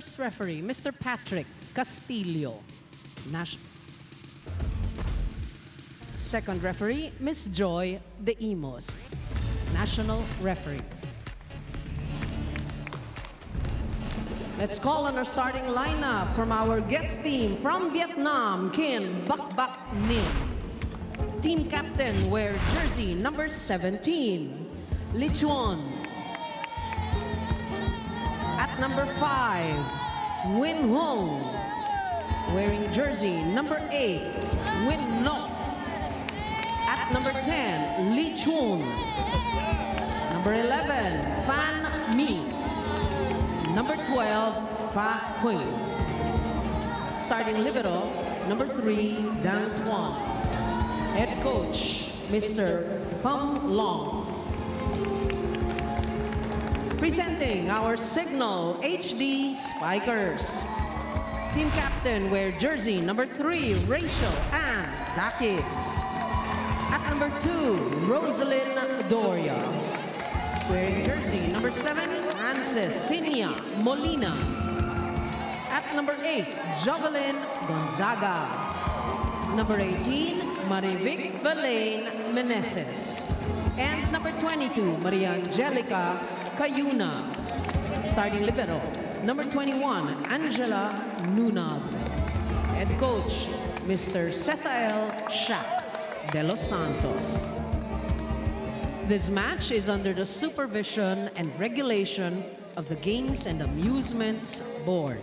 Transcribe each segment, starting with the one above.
First referee, Mr. Patrick Castillo. Second referee, Miss Joy De Imos, national referee. Let's call on our starting lineup from our guest team from Vietnam, Kinh Bac-Bac Ninh. Team captain wear jersey number 17, Lee Chuan. At number 5, Win Hong. Wearing jersey number 8, Win No. At number 10, Lee Chun. Number 11, Fan Mi. Number 12, Fa Hui. Starting libero, number 3, Dang Tuan. Head coach, Mr. Pham Long. Presenting our Cignal HD Spikers. Team captain wear jersey number 3, Rachel Ann Dakis. At number 2, Rosalind Doria. Wearing jersey number 7, Frances Sinia Molina. At number 8, Jovelyn Gonzaga. Number 18, Marivic Belaine Meneses. And number 22, Maria Angelica Cayuna. Starting libero, number 21, Angela Nunag. Head coach, Mr. Cesael Shak de los Santos. This match is under the supervision and regulation of the Games and Amusement Board.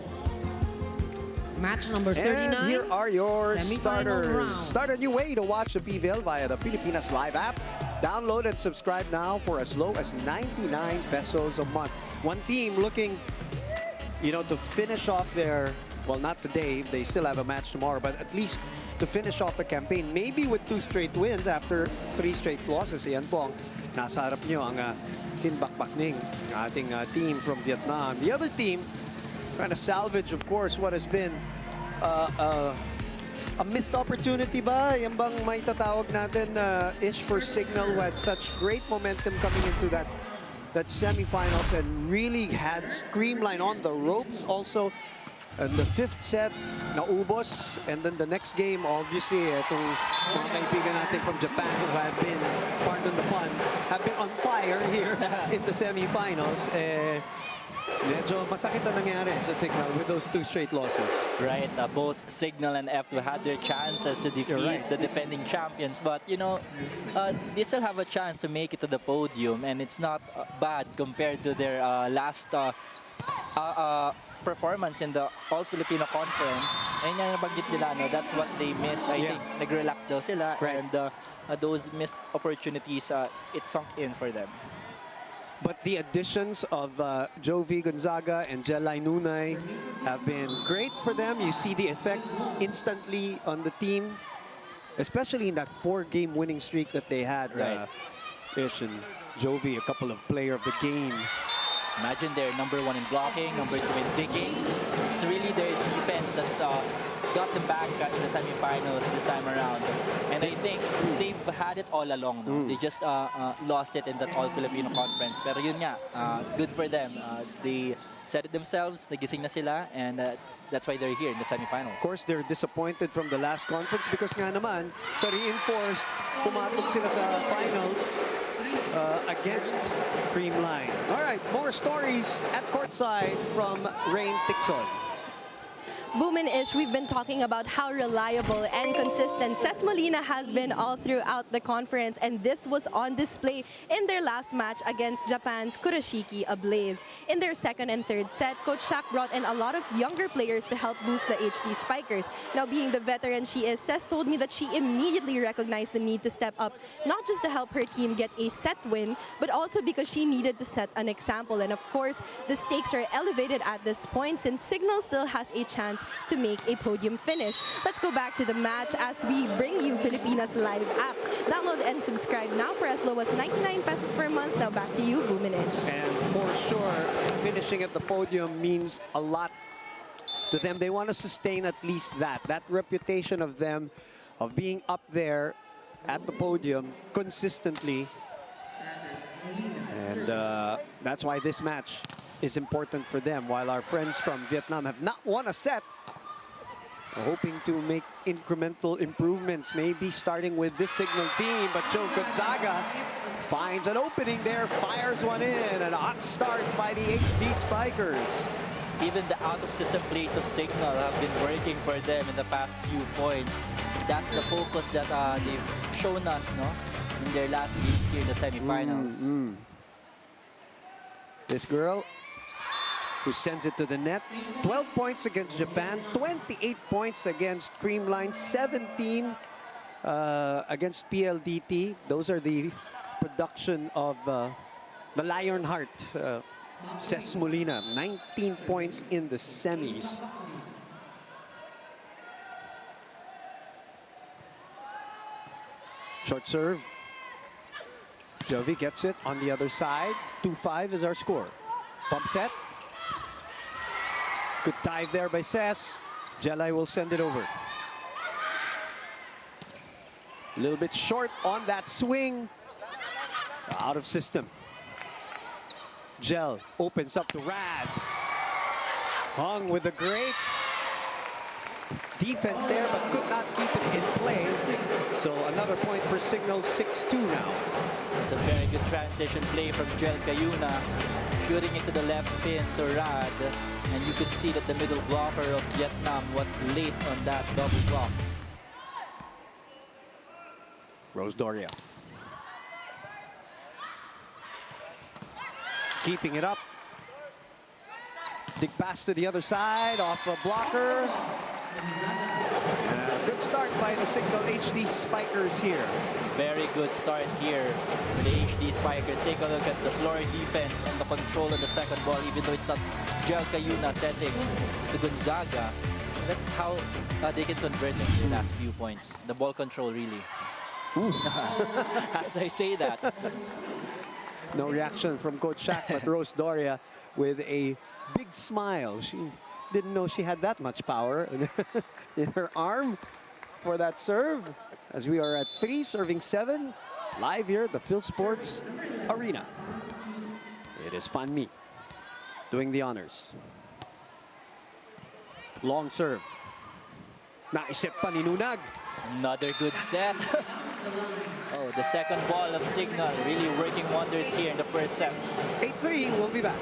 Match number 39. And here are your semifinal starters. round. Start a new way to watch the PVL via the Pilipinas Live app. Download and subscribe now for as low as 99 pesos a month. One team looking, to finish off their, well, not today, they still have a match tomorrow, but at least to finish off the campaign, maybe with 2 straight wins after 3 straight losses. Yan po ang nasa harap nyo, ang Kinh Bac-Bac Ninh, ating team from Vietnam. The other team trying to salvage, of course, what has been a missed opportunity ba? Yan bang may tatawag natin ish for Cignal, who had such great momentum coming into that semifinals and really had Screamline on the ropes also. And the 5th set, naubos. And then the next game, obviously, itong mga kaibigan natin from Japan who have been, pardon the pun, have been on fire here in the semifinals. Medyo masakit na nangyari sa Cignal with those 2 straight losses. Right, both Cignal and F2 had their chances to defeat the defending champions, but they still have a chance to make it to the podium, and it's not bad compared to their last performance in the All-Filipino Conference. And yan nabanggit nila, that's what they missed. I think nag-relax daw sila, and those missed opportunities, it sunk in for them. But the additions of Jovi Gonzaga and Jelay Nunay have been great for them. You see the effect instantly on the team, especially in that 4-game winning streak that they had. Ish and Jovi, a couple of player of the game. Imagine they're number 1 in blocking, number 2 in digging. It's really their defense that's got them back in the semifinals this time around. And I think they've had it all along. No? They just lost it in that All-Filipino Conference. Pero yun nga, good for them. They said it themselves, nagising na sila, and that's why they're here in the semifinals. Of course, they're disappointed from the last conference because nga naman, sa reinforced, pumatok sila sa finals against Creamline. All right, more stories at courtside from Rain Tixon. Boom and Ish, we've been talking about how reliable and consistent Ces Molina has been all throughout the conference, and this was on display in their last match against Japan's Kurashiki Ablaze. In their 2nd and 3rd set, Coach Shaq brought in a lot of younger players to help boost the HD Spikers. Now, being the veteran she is, Ces told me that she immediately recognized the need to step up, not just to help her team get a set win, but also because she needed to set an example. And of course, the stakes are elevated at this point since Cignal still has a chance to make a podium finish. Let's go back to the match as we bring you Pilipinas Live app. Download and subscribe now for as low as 99 pesos per month. Now back to you, Boom and Ish. And for sure, finishing at the podium means a lot to them. They want to sustain at least that reputation of them, of being up there at the podium consistently. And that's why this match is important for them, while our friends from Vietnam have not won a set. We're hoping to make incremental improvements, maybe starting with this Cignal team, but Joe Gonzaga finds an opening there, fires one in, and a hot start by the HD Spikers. Even the out-of-system plays of Cignal have been working for them in the past few points. That's the focus that they've shown us, no, in their last games here in the semifinals. This girl who sends it to the net. 12 points against Japan, 28 points against Creamline, 17 against PLDT. Those are the production of the Lionheart, Ces Molina. 19 points in the semis. Short serve. Jovi gets it on the other side. 2-5 is our score. Pump set. Good dive there by Ces. Jelai will send it over. A little bit short on that swing. Out of system. Gel opens up to Rad. Hung with a great defense there, but could not keep it in place. So another point for Cignal, 6-2 now. It's a very good transition play from Gel Cayuna, shooting it to the left pin to Rad. And you could see that the middle blocker of Vietnam was late on that double block. Rose Doria. Keeping it up. Dig pass to the other side, off a blocker. And a good start by the Cignal HD Spikers here. Very good start here for the HD Spikers. Take a look at the floor defense and the control of the second ball, even though it's not Gel Cayuna setting to Gonzaga. That's how they can convert in the last few points. The ball control, really. As I say that. No reaction from Coach Shaq, but Rose Doria with a big smile. She didn't know she had that much power in her arm for that serve. As we are at 3, serving 7, live here at the Phil Sports Arena. It is Fan Mi doing the honors. Long serve. Naisip pa ni Nunag. Another good set. Oh, the second ball of Cignal really working wonders here in the first set. 8-3, we'll be back.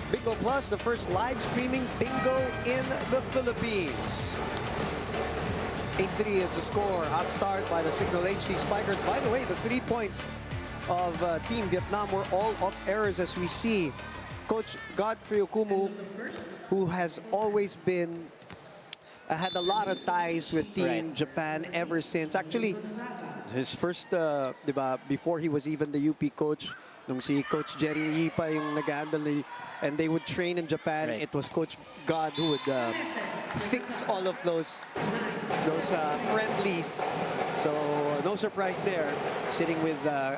Bingo Plus, the first live streaming bingo in the Philippines. 8-3 is the score. Hot start by the Cignal HD Spikers. By the way, the 3 points of Team Vietnam were all off errors, as we see. Coach Godfrey Okumu, who has always been, had a lot of ties with Team Japan ever since. Actually, his first, diba, before he was even the UP coach, nung si Coach Jerry Yee pa yung nag-handle, and they would train in Japan. It was Coach God who would fix all of those friendlies. So no surprise there, sitting with the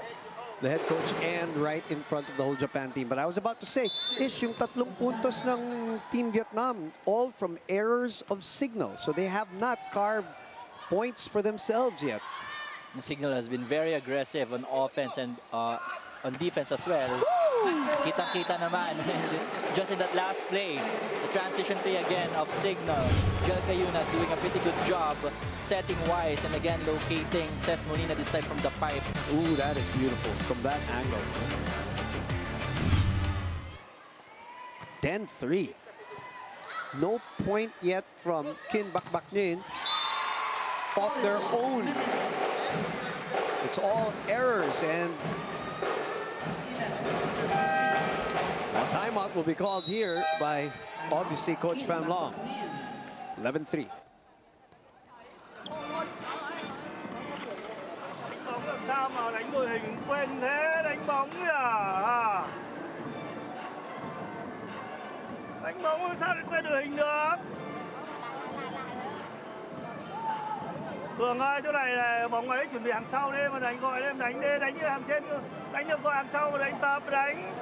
head coach and right in front of the whole Japan team. But I was about to say, yung 3 puntos ng Team Vietnam, all from errors of Cignal. So they have not carved points for themselves yet. The Cignal has been very aggressive on offense and on defense as well. Kitang-kita naman. Just in that last play, the transition play again of Cignal. Jel Cayuna doing a pretty good job setting wise and again locating Ces Molina this time from the pipe. Ooh, that is beautiful from that angle. 10-3. No point yet from Kinh Bac-Bac Ninh of their own. It's all errors, and a timeout will be called here by, obviously, Coach Pham Long. 11-3. Sao mà đánh đội hình quên thế, đánh bóng à? Đánh bóng sao lại quên đội hình được? Cường ơi, chỗ này là bóng ấy chuẩn bị hàng sau đi, mà đánh gọi em đánh đi, đánh như hàng trên, đánh được gọi hàng sau mà đánh tập đánh.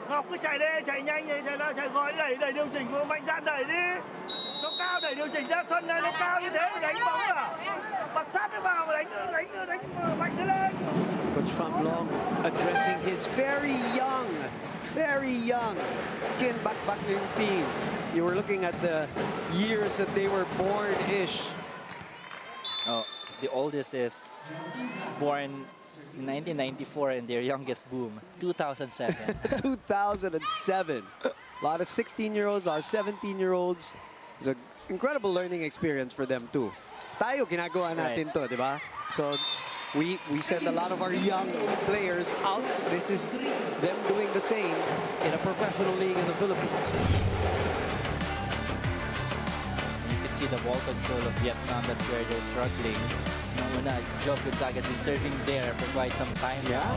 Ngọc cứ chạy đi, chạy nhanh đi, chạy gọi đẩy điều chỉnh, mạnh dạn đẩy đi. Nó cao đẩy điều chỉnh ra sân này, nó cao như thế mà đánh bóng à? Bật sát nó vào mà đánh mạnh nó lên. Coach Pham Long addressing his very young Kinh Bac-Bac Ninh team. You were looking at the years that they were born-ish. Oh, the oldest is born in 1994 and their youngest boom, 2007. 2007. A lot of 16-year-olds, a lot of 17-year-olds. It's an incredible learning experience for them too. Tayo ginagawa natin to, di ba? So we send a lot of our young players out. This is them doing the same in a professional league in the Philippines. You can see the ball control of Vietnam. That's where they're struggling. Job Gonzaga has been serving there for quite some time now.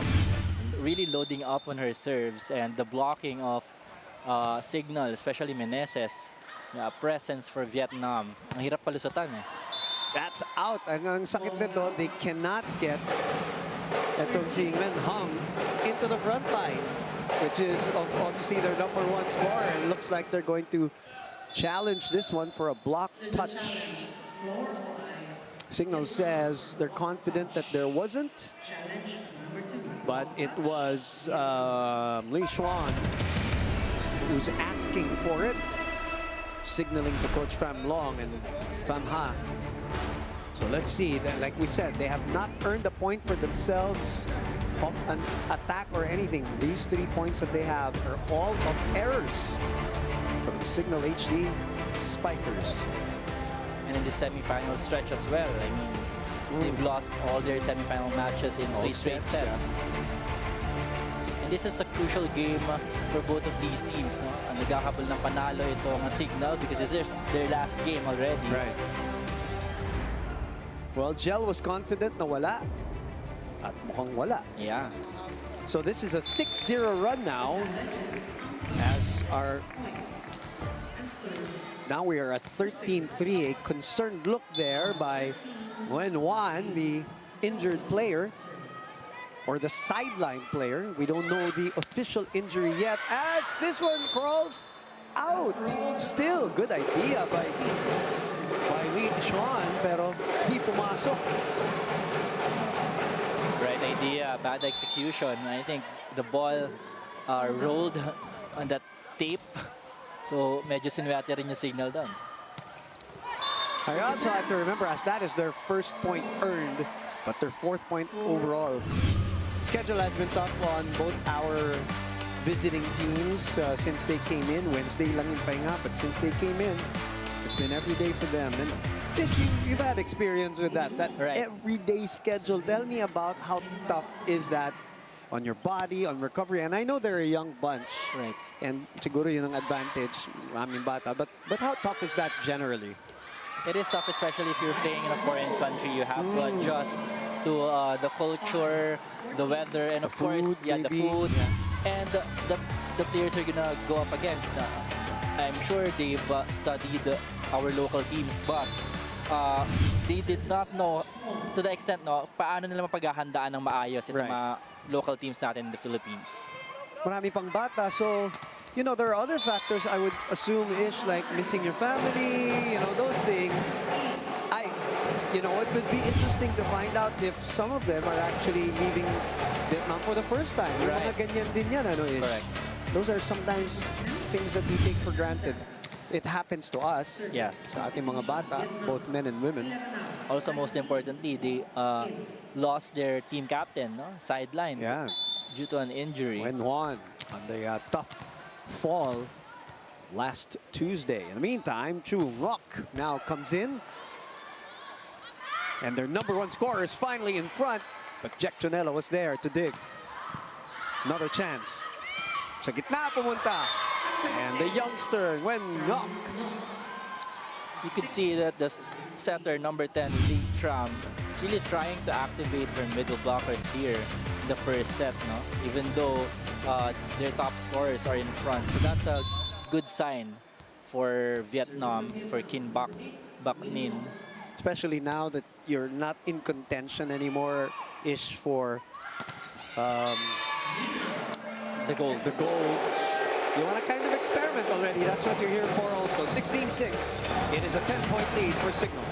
Really loading up on her serves, and the blocking of Cignal, especially Meneses. Presence for Vietnam. Ang hirap palusatan eh. That's out. Ang sakit nito, they cannot get itong si Nguyen Hung into the front line, which is obviously their #1 scorer, and looks like they're going to challenge this one for a block touch. Cignal says they're confident that there wasn't, but it was Lee Xuan who's asking for it, signaling to Coach Pham Long and Pham Ha. So let's see. Like we said, they have not earned a point for themselves of an attack or anything. These 3 points that they have are all of errors from the Cignal HD Spikers. And in the semifinal stretch as well. I mean, they've lost all their semifinal matches in 3 straight sets. And this is a crucial game for both of these teams. No? Ang nagkakabal ng panalo itong Cignal because this is their last game already. Right. Well, Jel was confident na wala. At mukhang wala. Yeah. So this is a 6-0 run now. As our... Now we are at 13-3. A concerned look there by Nguyen Wan, the injured player. Or the sideline player. We don't know the official injury yet. As this one crawls out. Still, good idea by Lee Xuan, pero di pumasok. Right idea, bad execution. I think the ball rolled on that tape. So medyo sinwerte rin yung Cignal doon. I also have to remember, as that is their first point earned, but their 4th point overall. Schedule has been tough on both our visiting teams since they came in. Wednesday lang yung pahinga, but since they came in, it's been every day for them. And you've had experience with that everyday schedule. Tell me about how tough is that on your body, on recovery. And I know they're a young bunch. Right. And siguro yun ang advantage, maraming bata. But how tough is that generally? It is tough, especially if you're playing in a foreign country. You have to adjust to the culture, the weather, and of course, the food. And the players are gonna go up against. I'm sure they've studied our local teams, but they did not know to the extent paano nila mapaghahandaan ng maayos itong mga local teams natin in the Philippines. Marami pang bata, so you know there are other factors I would assume like missing your family, those things. you know, it would be interesting to find out if some of them are actually leaving Vietnam for the first time. Yung Right. mga ganyan din yan, ano, Ish? Correct. Those are sometimes things that we take for granted. It happens to us. Yes. Sa ating mga bata, both men and women. Also, most importantly, they lost their team captain, no? Sideline, Yeah. due to an injury. Wen Juan on the tough fall last Tuesday. In the meantime, Chu Rock now comes in. And their #1 scorer is finally in front. But Jack Tonello was there to dig. Another chance. Sa gitna pumunta. And the youngster, Wen Rock. You could see that the center, #10, Lee Tram, is really trying to activate her middle blockers here in the first set, no? Even though their top scorers are in front. So that's a good sign for Vietnam, for Kinh Bac-Bac Ninh. Especially now that you're not in contention anymore, Ish, for The goals. the goal. You want to kind of experiment already. That's what you're here for also. 16-6. It is a 10-point lead for Cignal.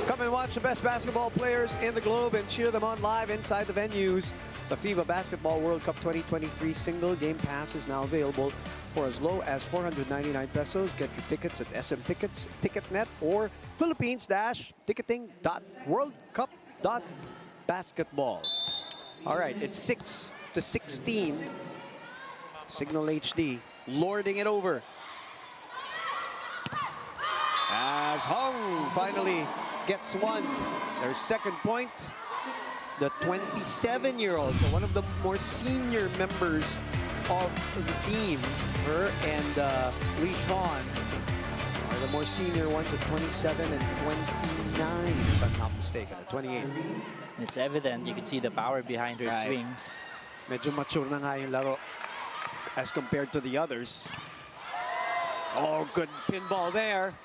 Come and watch the best basketball players in the globe and cheer them on live inside the venues. The FIBA Basketball World Cup 2023 single game pass is now available for as low as 499 pesos. Get your tickets at SM Tickets, Ticketnet, or Philippines-Ticketing.worldcup.basketball. All right, it's 6-16. Cignal HD lording it over. As Hung finally gets one, their second point. The 27-year-old, so one of the more senior members of the team, her and Lee Sean are the more senior ones at 27 and 29, if I'm not mistaken, at 28. It's evident, you can see the power behind her swings. Medyo mature na nga yung laro as compared to the others. Oh, good pinball there.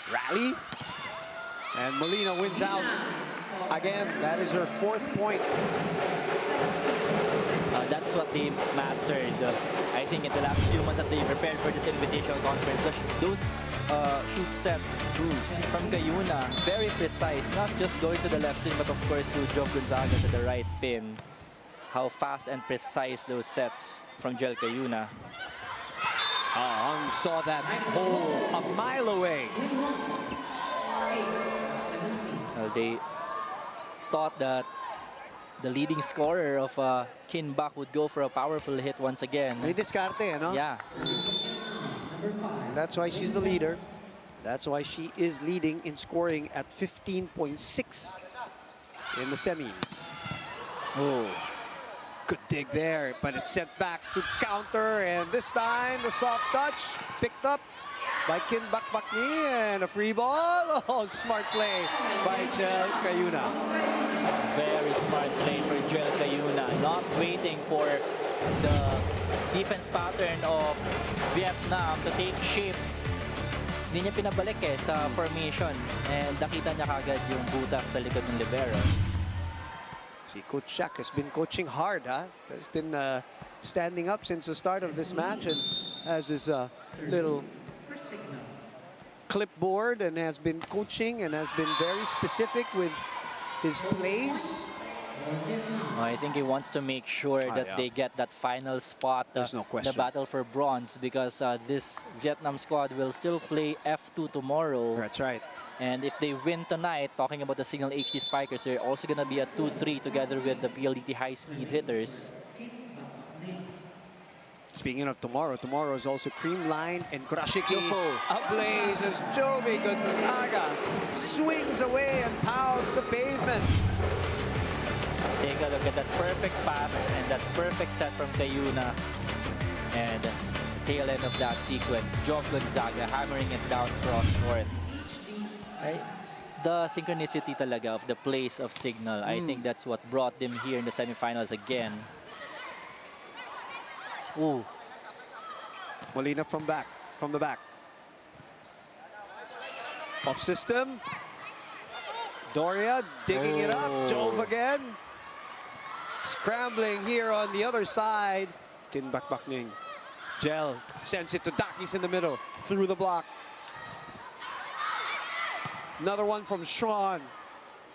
Rally. And Molina wins out. Again, that is her fourth point. That's what they mastered, I think, in the last few months that they prepared for this Invitational Conference. Those shoot sets from Cayuna, very precise, not just going to the left pin, but of course to Joe Gonzaga to the right pin. How fast and precise those sets from Jel Cayuna. Hung saw that hole a mile away. Well, they thought that the leading scorer of Kinh Bac would go for a powerful hit once again. May diskarte, ano? Yeah. That's why she's the leader. That's why she is leading in scoring at 15.6 in the semis. Oh. Good dig there, but it's sent back to counter, and this time the soft touch picked up by Kinh Bac-Bac Ninh, and a free ball. Oh, smart play by Jel Cayuna. Very smart play for Jel Cayuna, not waiting for the defense pattern of Vietnam to take shape. Hindi niya pinabalik sa formation, and nakita niya kagad yung butas sa likod ng libero. See, Coach Shaq has been coaching hard, huh? Has been standing up since the start of this match, and has his little clipboard, and has been coaching and has been very specific with his plays. I think he wants to make sure that yeah. they get that final spot, There's no the question. battle for bronze, because this Vietnam squad will still play F2 tomorrow. That's right. And if they win tonight, talking about the Cignal HD Spikers, they're also going to be at 2-3 together with the PLDT high-speed hitters. Speaking of tomorrow, tomorrow is also Creamline and Kurashiki Yo. ablaze as Jovi Gonzaga swings away and pounds the pavement. Take a look at that perfect pass and that perfect set from Cayuna. And tail end of that sequence, Jovi Gonzaga hammering it down cross court. The synchronicity talaga of the plays of Cignal, I think that's what brought them here in the semifinals again. Ooh. Molina from the back. Off system. Doria digging it up. Jove again. Scrambling here on the other side. Kinh Bac-Bac Ninh. Gel sends it to Dakis in the middle. Through the block. Another one from Sean.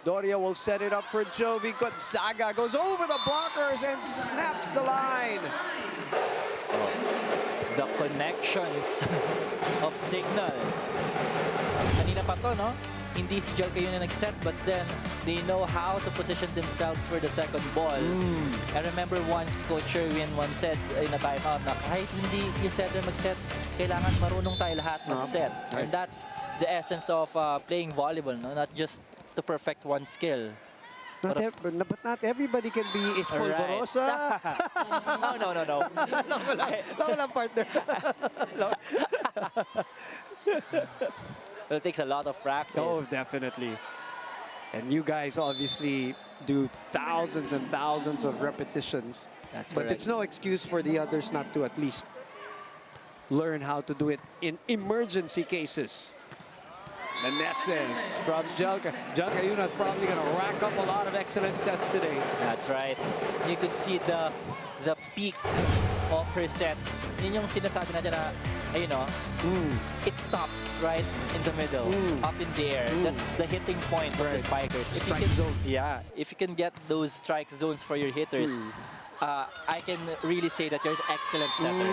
Doria will set it up for Jovi. Gonzaga goes over the blockers and snaps the line. The connections of Cignal. Kanina pa to, no? Hindi si Jel Cayuna nag-set, but then they know how to position themselves for the second ball. I remember once Coach Sherwin once said in a timeout na kahit hindi yung setter mag-set, kailangan marunong tayo lahat mag-set. And that's the essence of playing volleyball, no? Not just to perfect one skill. But not everybody can be Polvorosa. No. Wala partner. It takes a lot of practice. Oh, definitely. And you guys obviously do thousands and thousands of repetitions. That's but correct. it's no excuse for the others not to at least learn how to do it in emergency cases. Meneses from Jel Cayuna is probably going to rack up a lot of excellent sets today. That's right. You could see the peak of her sets. Yun yung sinasabi natin na, you know, it stops right in the middle, up in the air. That's the hitting point of the spikers. If Strike you can, zone. Yeah, if you can get those strike zones for your hitters, I can really say that you're an excellent setter.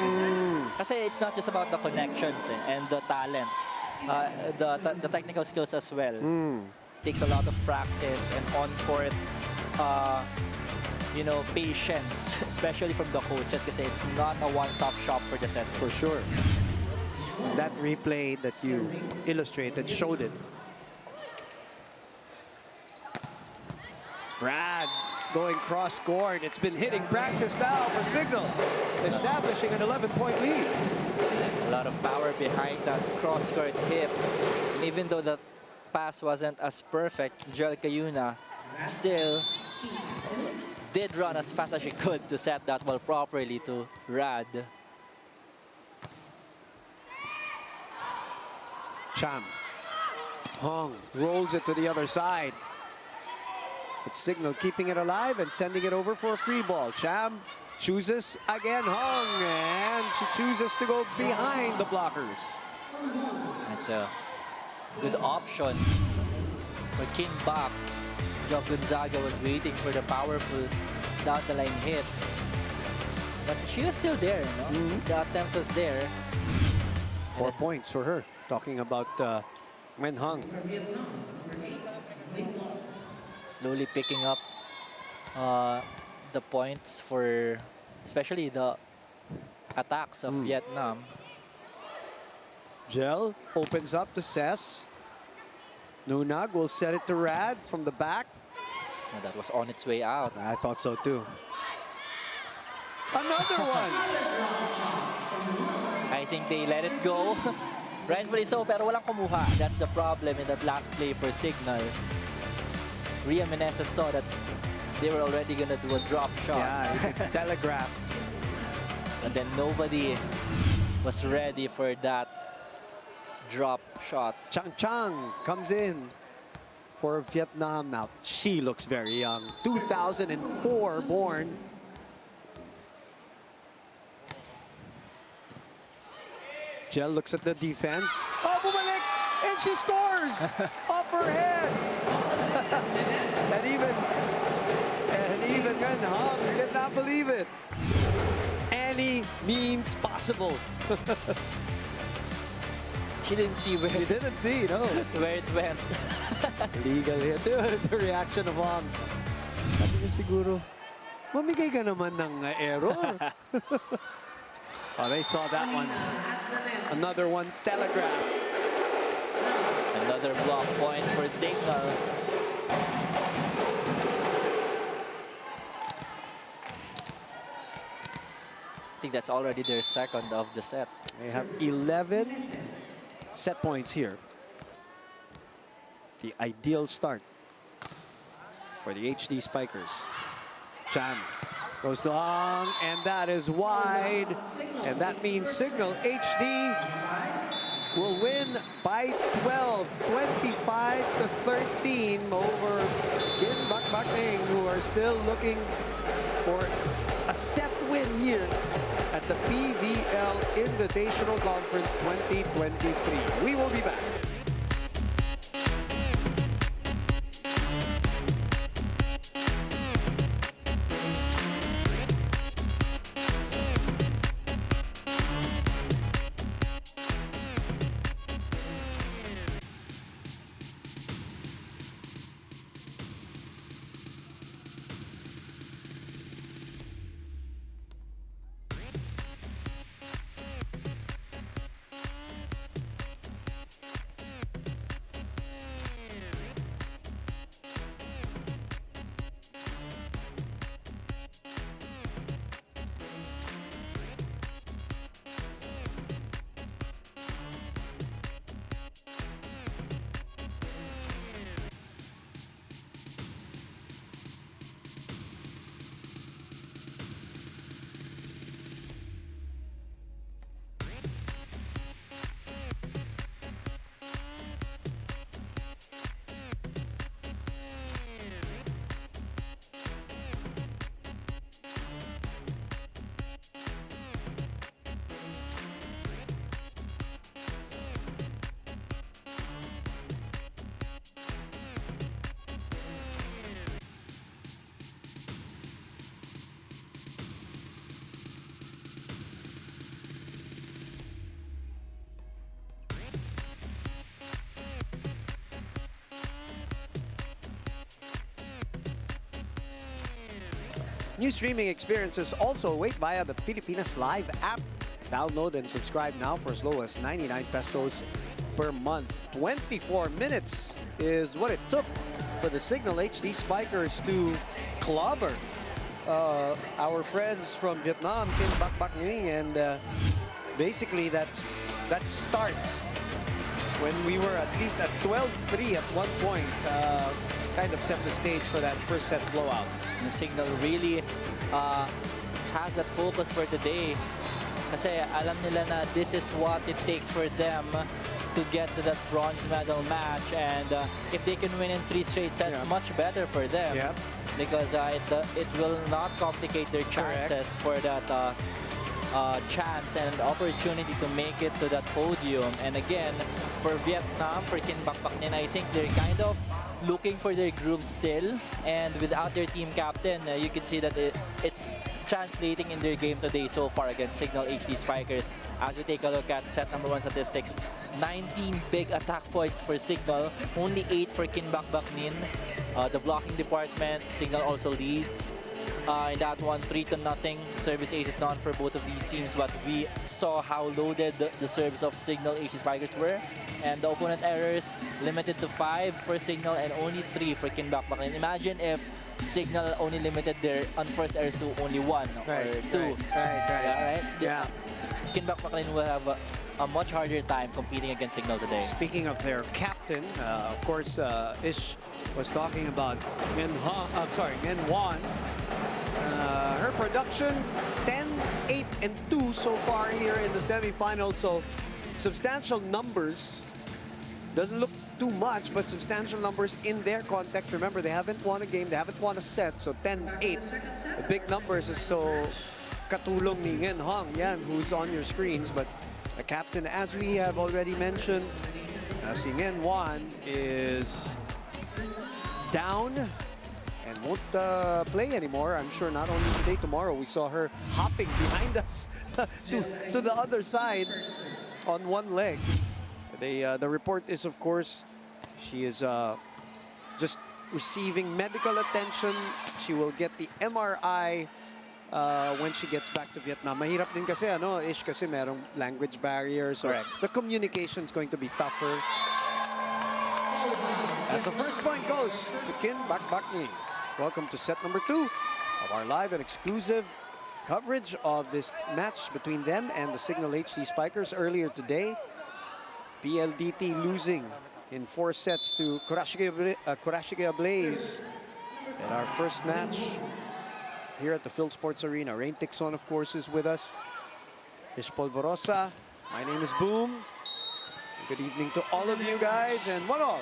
Kasi it's not just about the connections and the talent. The technical skills as well. Takes a lot of practice and on-court, you know, patience, especially from the coaches, because it's not a one-stop shop for the setters. For sure. That replay that you illustrated showed it. Brad going cross-court. It's been hitting practice now for Cignal, establishing an 11-point lead. A lot of power behind that cross-court hit. And even though the pass wasn't as perfect, Jel Cayuna still did run as fast as she could to set that ball properly to Rad. Cham. Hong rolls it to the other side. But Cignal keeping it alive and sending it over for a free ball. Cham chooses again Hong, and she chooses to go behind the blockers. That's a good option for Kinh Bac. Job Gonzaga was waiting for the powerful down-the-line hit. But she was still there, no? The attempt was there. 4 points for her. Talking about Nguyen Hung. Slowly picking up the points for especially the attacks of Vietnam. Gel opens up to Ses. Nunag will set it to Rad from the back. Oh, that was on its way out. I thought so too. Another one. I think they let it go. Rightfully so, pero walang kumuha. That's the problem in that last play for Cignal. Ria Meneses saw that they were already gonna do a drop shot. Yeah, telegraphed. And then nobody was ready for that drop shot. Chang Chang comes in for Vietnam now. She looks very young. 2004 born. Gel looks at the defense. Oh, bumalik! And she scores! Off her head! And even Hong did not believe it. Any means possible. She didn't see where, He didn't see, no. where it went. Legal hit. The reaction of Hong. Sabi niya siguro, mamigay ka naman ng error. Oh, they saw that one. Another one telegraphed. Another block point for Cignal. I think that's already their second of the set. They have 11 set points here. The ideal start for the HD Spikers. Chan goes long, and that is wide. And that means Cignal HD will win by 12, 25-13 over Kinh Bac-Bac Ninh, who are still looking for a set win here at the PVL Invitational Conference 2023. We will be back. New streaming experiences also await via the Pilipinas Live app. Download and subscribe now for as low as 99 pesos per month. 24 minutes is what it took for the Cignal HD Spikers to clobber our friends from Vietnam, Kinh Bac-Bac Ninh, and basically that start when we were at least at 12-3 at one point kind of set the stage for that first set blowout. The Cignal really has that focus for today. Kasi alam nila na this is what it takes for them to get to that bronze medal match. And if they can win in 3 straight sets, much better for them. Yep. Because it will not complicate their chances for that chance and opportunity to make it to that podium. And again, for Vietnam, for Kinh Bac-Bac Ninh, I think they're kind of looking for their groove still, and without their team captain, you can see that it's translating in their game today so far against Cignal HD Spikers. As we take a look at set number 1 statistics, 19 big attack points for Cignal, only 8 for Kinh Bac-Bac Ninh. The blocking department, Cignal also leads. In that one, 3-0. Service ace is none for both of these teams, but we saw how loaded the serves of Cignal HD Spikers were. And the opponent errors limited to 5 for Cignal and only 3 for Kinh Bac-Bac Ninh. Imagine if Cignal only limited their unforced errors to only 1 or 2. Right. Yeah. Kinh Bac-Bac Ninh will have a much harder time competing against Cignal today. Speaking of their captain, of course, Ish was talking about Nguyen Wan. Her production, 10, 8, and 2 so far here in the semifinals. So substantial numbers. Doesn't look too much, but substantial numbers in their context. Remember, they haven't won a game, they haven't won a set. So 10-8, the big numbers is so katulong ni Nguyen Hong, yan, who's on your screens. But the captain, as we have already mentioned, si Nguyen Wan is down. and won't play anymore. I'm sure not only today, tomorrow. We saw her hopping behind us to the other side on one leg. The report is, of course, she is just receiving medical attention. She will get the MRI when she gets back to Vietnam. Mahirap din kasi, Ish, kasi merong language barrier. So the communication is going to be tougher. As the first point goes to Kinh Bac-Bac Ninh. Welcome to set number 2 of our live and exclusive coverage of this match between them and the Cignal HD Spikers earlier today. PLDT losing in 4 sets to Kurashige Blaze in our first match here at the Phil Sports Arena. Rain Tixon, of course, is with us. Ish Polvorosa. My name is Boom. Good evening to all of you guys, and 1-all.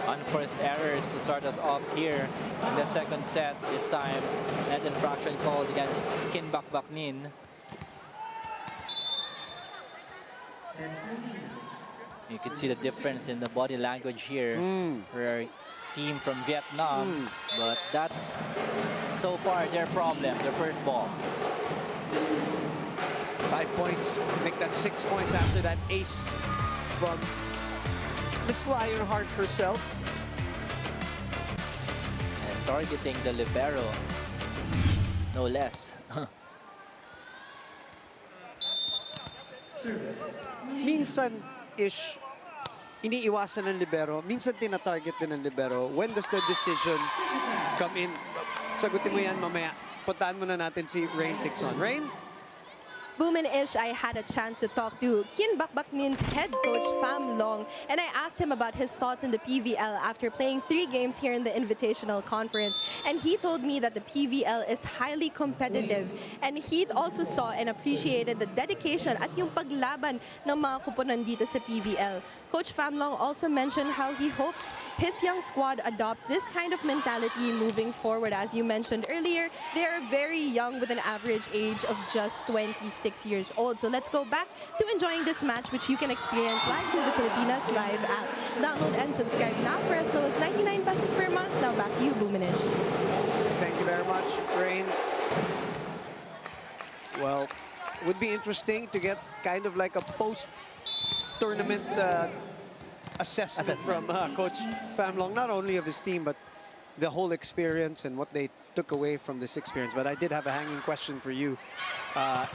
Unforced errors to start us off here in the second set. This time, net infraction called against Kinh Bac-Bac Ninh. You can see the difference in the body language here for our team from Vietnam, but that's so far their problem, their first ball. 5 points, make that 6 points after that ace from Miss Lionheart herself. And targeting the libero, no less. Minsan, Ish, iniiwasan ng libero. Minsan tina-target din ng libero. When does the decision come in? Sagutin mo yan mamaya. Puntaan muna natin si Rain Tixon. Rain? Boom and Ish, I had a chance to talk to Kinh Bac-Bac Ninh's head coach, Pham Long, and I asked him about his thoughts in the PVL after playing 3 games here in the Invitational Conference. And he told me that the PVL is highly competitive, and he also saw and appreciated the dedication at yung paglaban ng mga kupunan dito sa PVL. Coach Pham Long also mentioned how he hopes his young squad adopts this kind of mentality moving forward. As you mentioned earlier, they are very young with an average age of just 26 years old. So let's go back to enjoying this match, which you can experience live through the Pilipinas Live app. Download and subscribe now for as low as 99 pesos per month. Now back to you, Boominish. Thank you very much, Rain. Well, would be interesting to get kind of like a post-tournament assessment from Coach Pham Long, not only of his team, but the whole experience and what they took away from this experience. But I did have a hanging question for you,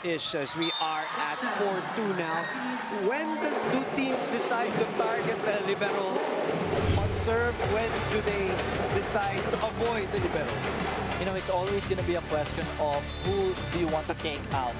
Ish, as we are at 4-2 now. When do teams decide to target the libero on serve? When do they decide to avoid the libero? You know, it's always going to be a question of who do you want to take out,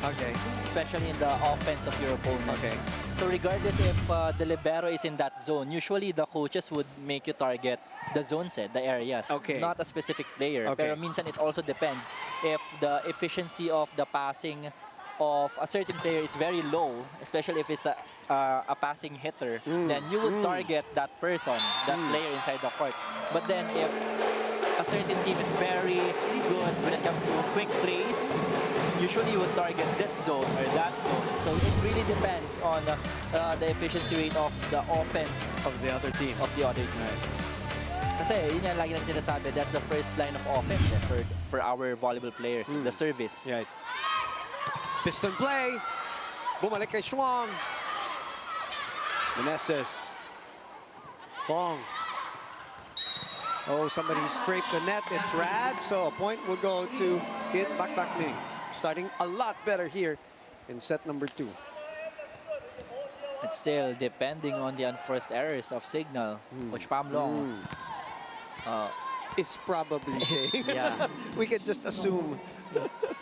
especially in the offense of your opponents. So regardless if the libero is in that zone, usually the coaches would make you target the zone set, the areas, not a specific player. Pero minsan it also depends if the efficiency of the passing of a certain player is very low, especially if it's a passing hitter, then you would target that person, that player inside the court. But then if a certain team is very good when it comes to quick plays, usually you would target this zone or that zone. So it really depends on the efficiency rate of the offense of the other team. Kasi yun yung lagi natin sinasabi, that's the first line of offense for our volleyball players, the service. Right. Piston play. Bumalik kay Shuang. Meneses. Bong. Oh, somebody scraped the net. It's Rad, so a point will go to Kinh Bac-Bac Ninh. Starting a lot better here in set number 2. It's still depending on the unforced errors of Cignal, which Pham Long is probably saying. We can just assume.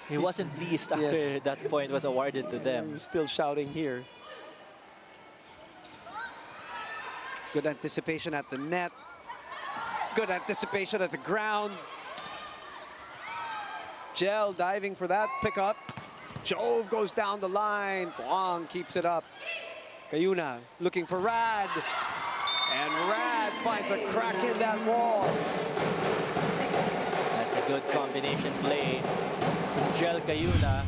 He wasn't pleased after that point was awarded to them. He's still shouting here. Good anticipation at the net. Good anticipation at the ground. Gel diving for that pickup. Jove goes down the line. Huang keeps it up. Cayuna looking for Rad. And Rad finds a crack in that wall. That's a good combination play from Gel Cayuna.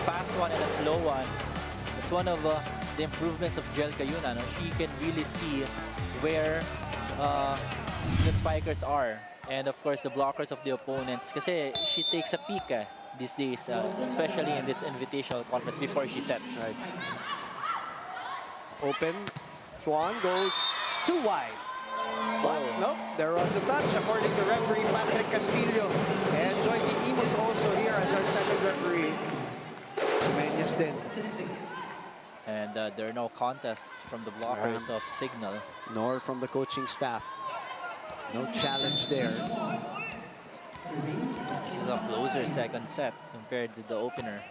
Fast one and a slow one. It's one of the improvements of Gel Cayuna. No? She can really see where the spikers are. And of course, the blockers of the opponents. Kasi she takes a peek these days, especially in this invitational conference before she sets. Right. Open. Swan goes too wide. But nope, there was a touch according to referee Patrick Castillo. And Joy Imus also here as our second referee. Sumenyas din. And there are no contests from the blockers of Cignal. Nor from the coaching staff. No challenge there. This is a closer second set compared to the opener.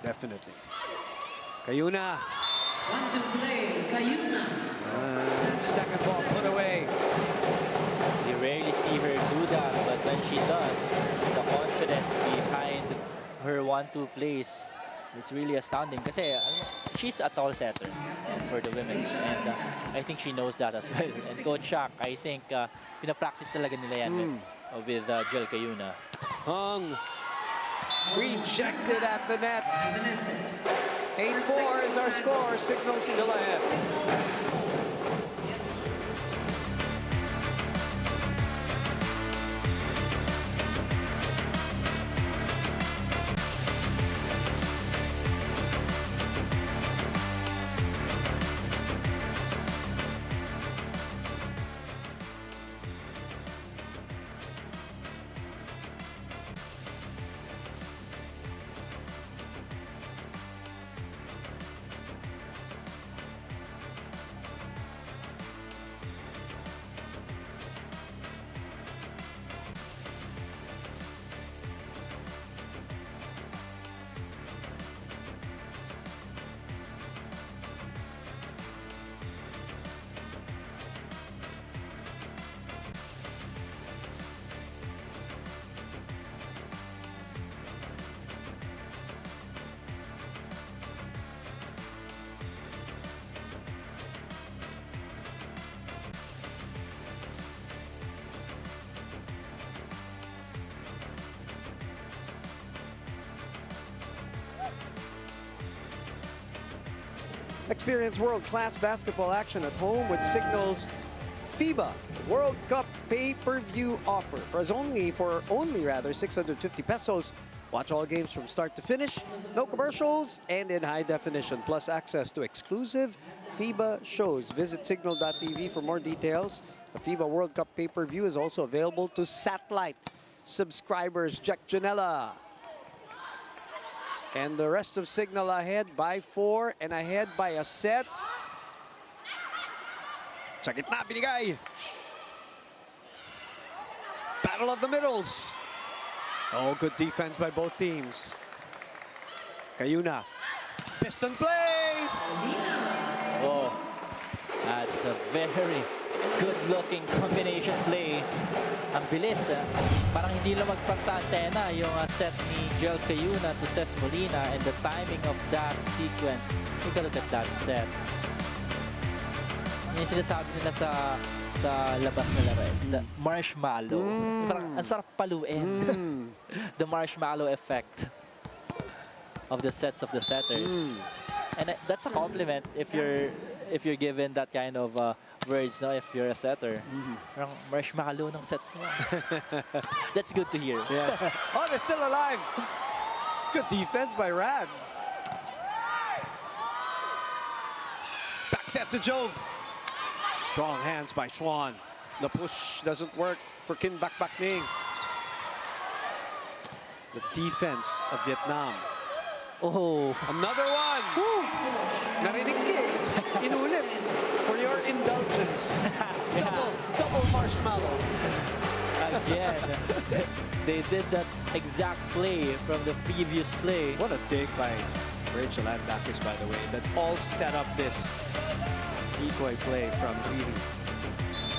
Definitely. Cayuna. One to play, Cayuna. Second ball put away. You rarely see her do that, but when she does, the confidence behind her 1-2 plays is really astounding. Kasi she's a tall setter for the women's, and I think she knows that as well. And Coach Shaq, I think pinapractice talaga nila yan with Jel Cayuna. Hung. Rejected at the net. 8-4 is our score. Cignal still ahead. Experience world-class basketball action at home with Cignal's FIBA World Cup pay-per-view offer. For only 650 pesos. Watch all games from start to finish, no commercials, and in high definition, plus access to exclusive FIBA shows. Visit Cignal.tv for more details. The FIBA World Cup pay-per-view is also available to satellite subscribers. Jack Janela. And the rest of Cignal ahead by 4 and ahead by a set. Sa gitna, binigay. Battle of the middles. Oh, good defense by both teams. Cayuna. Piston play. Oh, that's a very good-looking combination play. Ang bilis, parang hindi lang magpas sa antena yung set ni Jel Cayuna to Ces Molina, and the timing of that sequence. Take a look at that set. Yung sinasabi nila sa labas na laro, the marshmallow. Parang ang sarap paluin. The marshmallow effect of the sets of the setters. And that's a compliment if you're given that kind of words, no? If you're a setter. Parang marshmallow ng sets mo. That's good to hear. Yes. Oh, they're still alive. Good defense by Rad. Back set to Jove. Strong hands by Swan. The push doesn't work for Kinh Bac-Bac Ninh. The defense of Vietnam. Oh, Another one. Narinig eh. Inulit for your indulgence. Double marshmallow. again. They did that exact play from the previous play. What a dig by Rachel Andakis, by the way, that all set up this decoy play from Riri.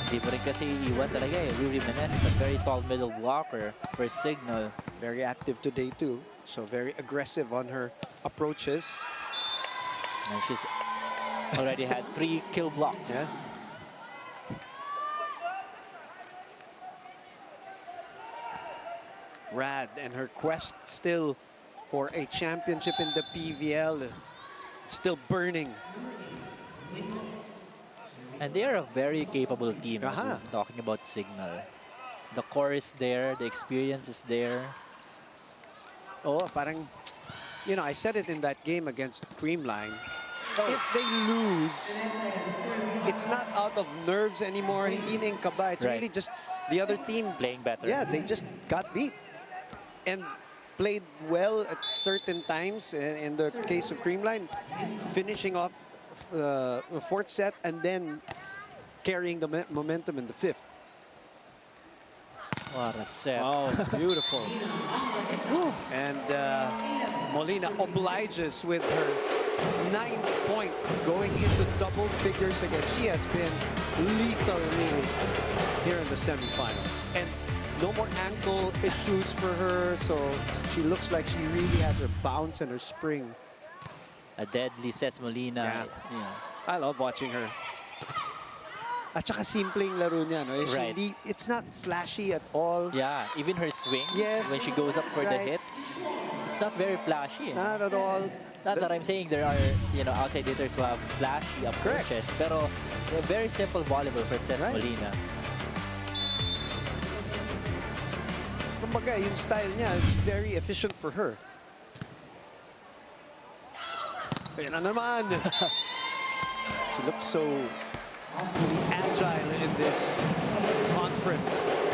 Di mo rin kasi iiwan talaga eh. Riri Menes is a very tall middle blocker for Cignal. Very active today too, so very aggressive on her approaches. And she's already had 3 kill blocks. Yeah. Rad and her quest still for a championship in the PVL still burning. And they are a very capable team. Talking about Cignal. The core is there, the experience is there. Oh, parang, you know, I said it in that game against Creamline. If they lose, it's not out of nerves anymore. Hindi na yung kaba. It's really just the other team playing better. Yeah, they just got beat and played well at certain times. In the case of Creamline, finishing off the fourth set and then carrying the momentum in the fifth. What a set. Oh, beautiful. And Molina obliges with her 9th point, going into double figures again. She has been lethal really here in the semifinals. And no more ankle issues for her, so she looks like she really has her bounce and her spring. A deadly says Molina. Yeah. I love watching her. At saka simpleng laro niya, no? It's not flashy at all. Yeah, even her swing, when she goes up for the hits, it's not very flashy. Not at all. Not that I'm saying there are, you know, outside hitters who have flashy approaches, pero very simple volleyball for Ces Molina. Kumbaga, yung style niya is very efficient for her. Ayan na naman. She looks so really agile in this conference.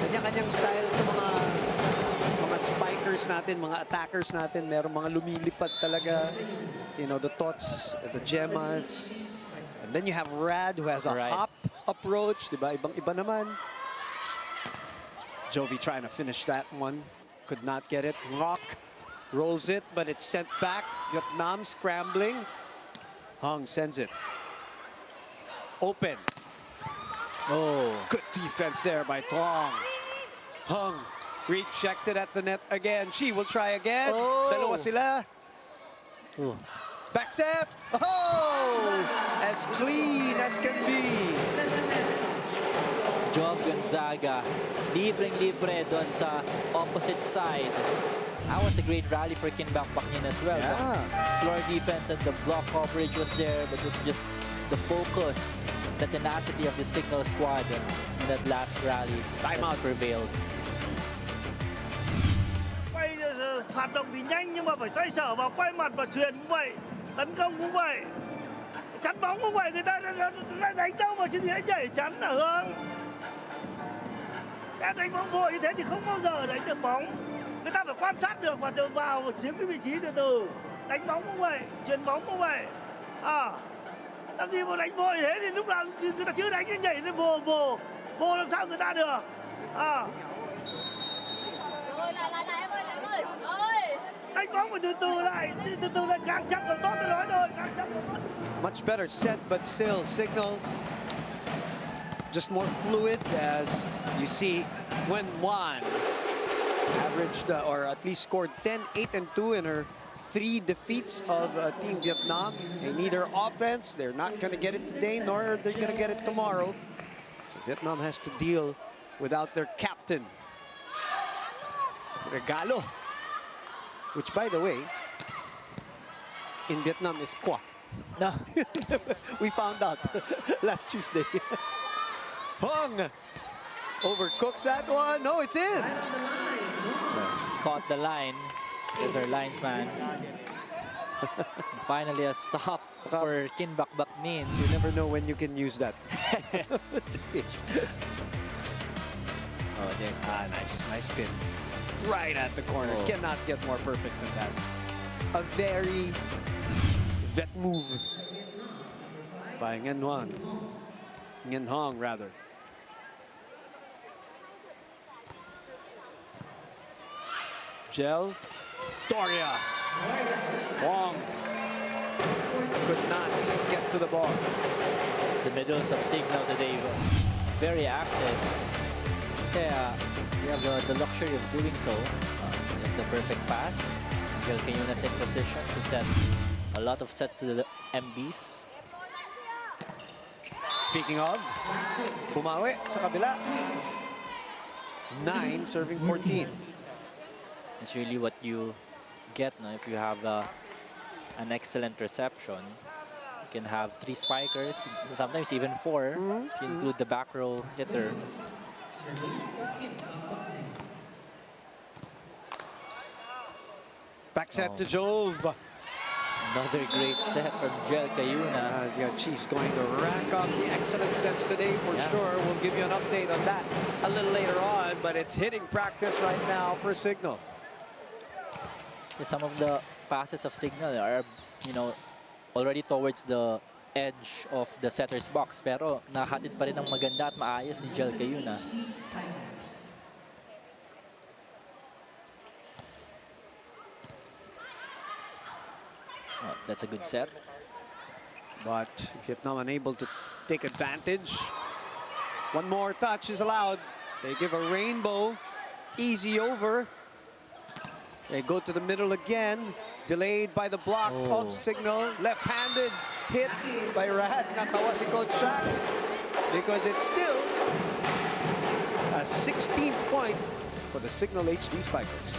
Kanya-kanyang style sa mga spikers natin, mga attackers natin. Merong mga lumilipad talaga. You know, the Tots, the Gemmas. And then you have Rad who has a hop approach. Diba? Ibang-iba naman. Jovi trying to finish that one. Could not get it. Rock rolls it, but it's sent back. Vietnam scrambling. Hung sends it. Open. Oh, good defense there by Tuong. Hung rechecked it at the net again. She will try again. Dalawa sila. Back set. Oh, as clean as can be. Jov Gonzaga, libreng-libre doon sa opposite side. That was a great rally for Kinh Bac-Bac Ninh as well. The floor defense and the block coverage was there, but it was just the focus, the tenacity of the Cignal squad in that last rally. Timeout prevailed. Quay hoạt động thì nhanh nhưng mà phải xoay sở vào quay mặt và chuyền cũng vậy, tấn công cũng vậy, chắn bóng cũng vậy, người ta lại đánh đâu mà chứ thế nhảy chắn ở Hương. Em đánh bóng vội như thế thì không bao giờ đánh được bóng. Người ta phải quan sát được và từ vào chiếm cái vị trí từ từ. Đánh bóng cũng vậy, chuyền bóng cũng vậy. Làm gì mà đánh vội thế thì lúc nào người ta chưa đánh cái nhảy lên vô làm sao người ta được. Đánh bóng phải từ từ lại càng chậm càng tốt, tôi nói rồi, càng chậm càng tốt. Much better set, but still Cignal just more fluid, as you see when Juan averaged or at least scored 10, 8, and 2 in her 3 defeats of Team Vietnam. They need her offense. They're not going to get it today, nor are they going to get it tomorrow. So Vietnam has to deal without their captain, Regalo, which, by the way, in Vietnam is Qua. No. We found out last Tuesday. Hung overcooks that one. No, it's in. Caught the line, says our linesman. Finally a stop for Kinh Bac-Bac Ninh. You never know when you can use that. Oh, there's nice spin. Right at the corner. Cannot get more perfect than that. A very vet move by Nguyen Hong, rather. Gel. Doria. Wong could not get to the ball. The middles of Cignal today were very active. Kasi we have the luxury of doing so. The perfect pass. Miguel Cañonas in position to set a lot of sets to the MBs. Speaking of, bumawi sa kabila. 9 serving 14. It's really what you get, no? If you have an excellent reception. can have 3 spikers, sometimes even 4, if you include the back row hitter. Back set to Jove. Another great set from Jel Cayuna. Yeah, she's going to rack up the excellent sets today for sure. We'll give you an update on that a little later on, but it's hitting practice right now for Cignal. Some of the passes of Cignal are, you know, already towards the edge of the setter's box, pero nahatid pa rin ng maganda at maayos ni Jel Cayuna. Oh, that's a good set. But Vietnam unable to take advantage. One more touch is allowed. They give a rainbow. Easy over. They go to the middle again. Delayed by the block of Cignal. Left-handed hit by Rad. Natawa si Coach Shaq. Because it's still a 16th point for the Cignal HD Spikers.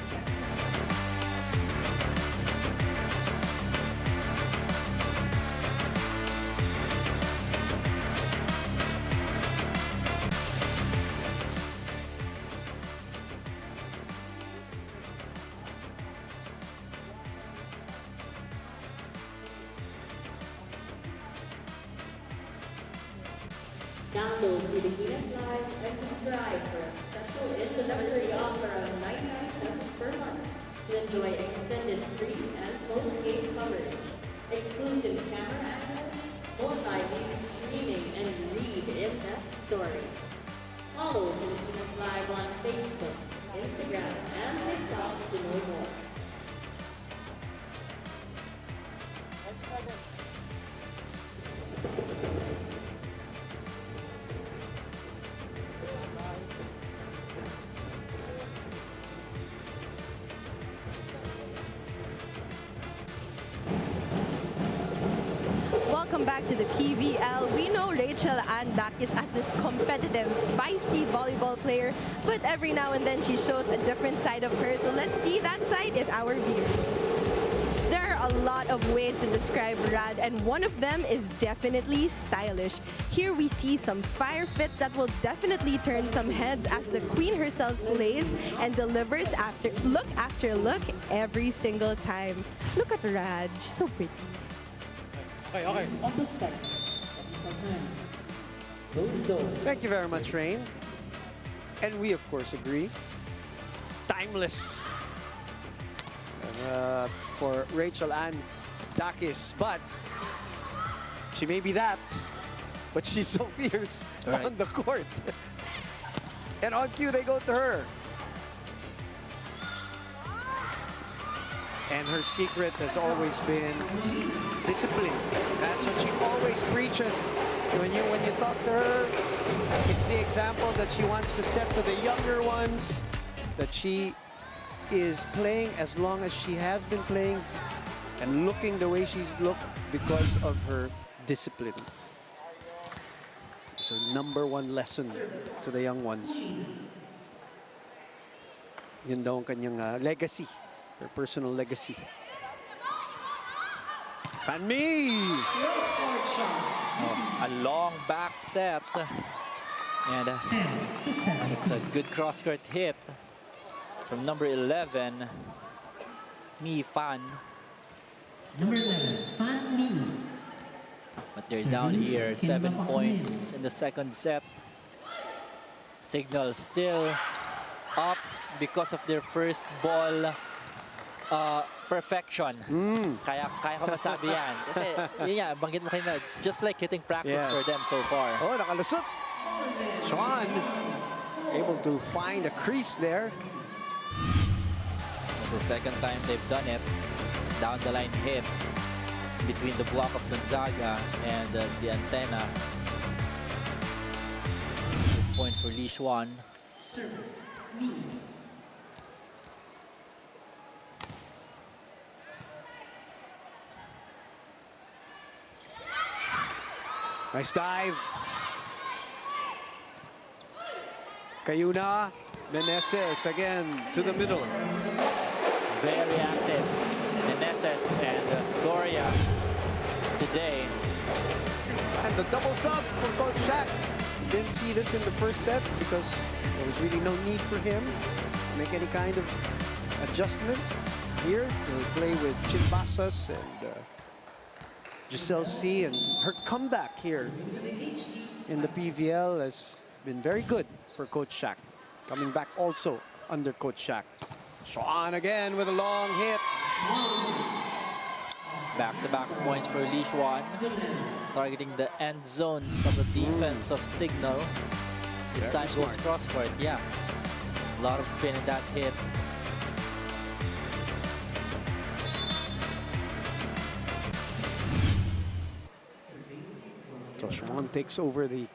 Download Pilipinas Live and subscribe for a special introductory offer of 99 pesos per month to enjoy extended free and post-game coverage, exclusive camera angles, multi-view streaming, and read in-depth stories. Follow Pilipinas Live on Facebook, Instagram, and TikTok to know more. Welcome back to the PVL. We know Rachel Ann Dakis as this competitive, feisty volleyball player, but every now and then she shows a different side of her. So let's see that side in our view. There are a lot of ways to describe Rad, and one of them is definitely stylish. Here we see some fire fits that will definitely turn some heads as the queen herself slays and delivers after look every single time. Look at Rad, she's so pretty. Okay. Thank you very much, Rain. And we, of course, agree. Timeless. For Rachel Ann Dakis, but she may be that, but she's so fierce on the court. And on cue, they go to her. And her secret has always been discipline. That's what she always preaches. When you talk to her, it's the example that she wants to set to the younger ones, that she is playing as long as she has been playing and looking the way she's looked because of her discipline. It's her #1 lesson to the young ones. Yun daw ang kanyang legacy. Her personal legacy. And me! A long back set. And it's a good cross-court hit from number 11, Mi Fan. Number 11, Fan Mi. But they're down here, 7 points in the second set. Cignal still up because of their first ball perfection. Kaya ko masabi yan. Kasi yun nga, banggit mo kanina, it's just like hitting practice for them so far. Oh, nakalusot. Sean able to find a crease there. It's the second time they've done it. Down the line hit between the block of Gonzaga and the antenna. Good point for Li Xuan. Service. Nice dive. Cayuna, Meneses again to the middle. Very active. Meneses and Gloria today. And the double sub for Coach Shaq. Didn't see this in the first set because there was really no need for him to make any kind of adjustment. Here, they'll play with Chimbasas and Giselle C. And her comeback here in the PVL has been very good for Coach Shaq. Coming back also under Coach Shaq. Sean again with a long hit. Back-to-back points for Li Xuan, targeting the end zones of the defense of Cignal. This time goes cross-court, yeah. A lot of spin in that hit. So Sean takes over the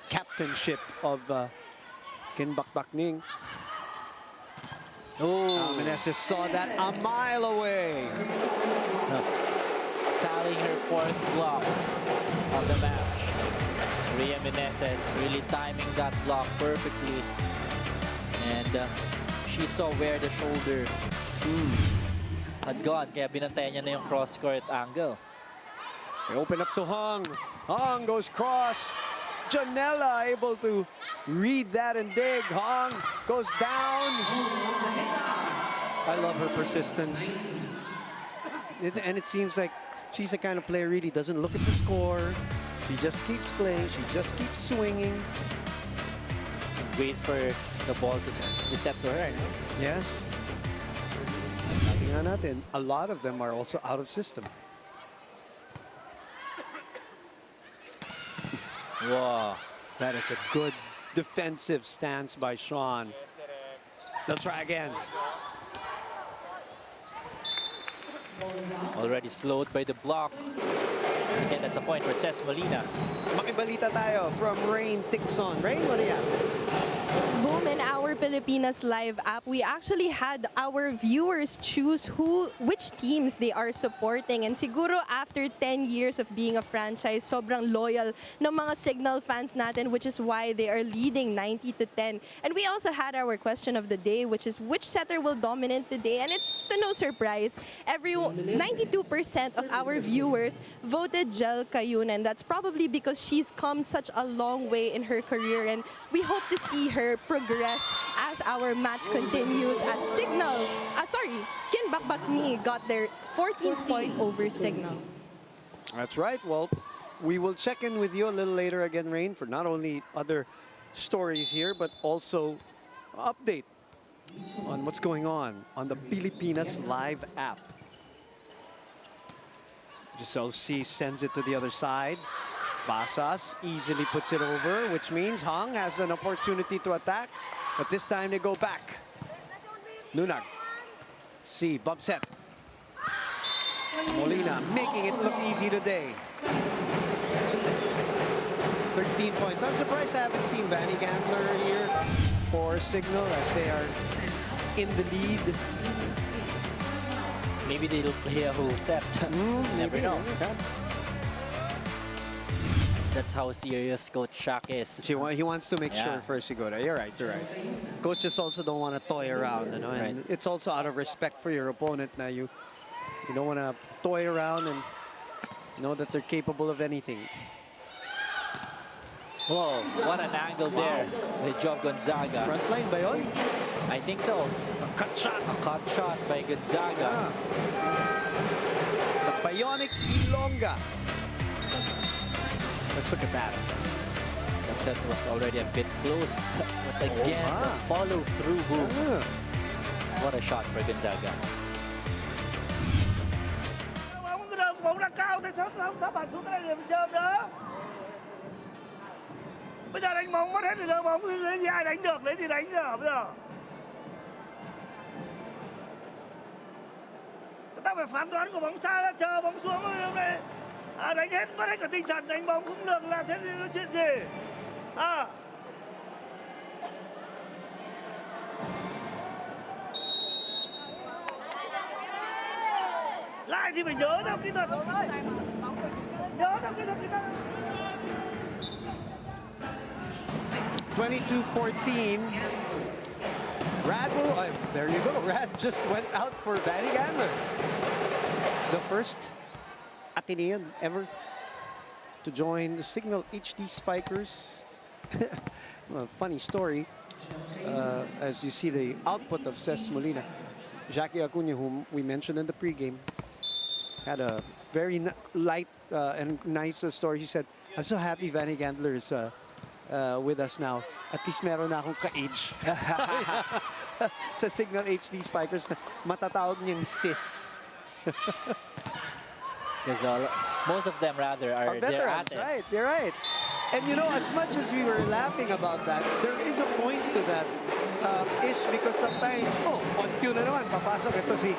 captainship of Kinh Bac-Bac Ninh. Oh, Meneses saw that a mile away. tallying her 4th block of the match. Rhea Meneses really timing that block perfectly. And she saw where the shoulder had gone, kaya binantayan niya na yung cross-court angle. They open up to Hung. Hung goes cross. Janela able to read that and dig. Hung goes down. I love her persistence. And it seems like she's the kind of player really doesn't look at the score. She just keeps playing. She just keeps swinging. Wait for the ball to be set to her. Yes. Sabi nga natin, a lot of them are also out of system. Wow. That is a good defensive stance by Sean. They'll try again. Already slowed by the block. Again, that's a point for Ces Molina. Makibalita tayo from Rain Tixon. Rain, what do you have? Boom, in our Pilipinas Live app, we actually had our viewers choose which teams they are supporting. And siguro after 10 years of being a franchise, sobrang loyal ng mga Cignal fans natin, which is why they are leading 90-10. And we also had our question of the day, which is which setter will dominate today? And it's to no surprise, 92% of our viewers voted Jel Cayunan. That's probably because she's come such a long way in her career, and we hope to see her progress as our match continues as Kinh Bac-Bac Ninh got their 14th point over Cignal. That's right. Well, we will check in with you a little later again, Rain, for not only other stories here, but also update on what's going on the Pilipinas Live app. Giselle C sends it to the other side. Basas easily puts it over, which means Hung has an opportunity to attack. But this time they go back. Lunag. C, bump set. Molina making it look easy today. 13 points. I'm surprised I haven't seen Vanny Gambler here for Cignal as they are in the lead. Maybe they'll play a whole set. Never know. Yeah. That's how serious Coach Shaq is. He wants to make sure Yeah. first you go there. You're right, you're right. Coaches also don't want to toy around, you know, and Right. it's also out of respect for your opponent. Now you don't want to toy around and know that they're capable of anything. Whoa, what an angle there with Jov Gonzaga. Front line ba yun? I think so. A cut shot. A cut shot by Gonzaga. The bionic Ilongga. Let's look at that. That set was already a bit close. But again, the follow-through boom. What a shot for Gonzaga. Bóng đã cao thế sao thấp hẳn xuống cái này để mình chơm nữa. Bây giờ đánh bóng mất hết rồi, bóng thì ai đánh được đấy thì đánh giờ bây giờ. Người ta phải phán đoán của bóng xa ra, chờ bóng xuống hôm nay. Đánh hết, mất hết cả tinh thần, đánh bóng không được là thế thì nó chuyện gì? Lại thì phải nhớ theo kỹ thuật. Nhớ theo kỹ thuật người ta. 22-14. Rad there you go. Rad just went out for Vanny Gambler. The first Atenean ever to join the Cignal HD Spikers. Well, funny story. As you see the output of Ces Molina, Jackie Acuna, whom we mentioned in the pregame, had a very light and nice story. He said, "I'm so happy Vanny Gandler is with us now. At least meron na akong ka-age." Sa Cignal HD Spikers, matatawag niyang sis. Because most of them rather are their veterans, ates. right? You're right. And you know, as much as we were laughing about that, there is a point to that, Ish, because sometimes, on cue na naman, papasok. Ito si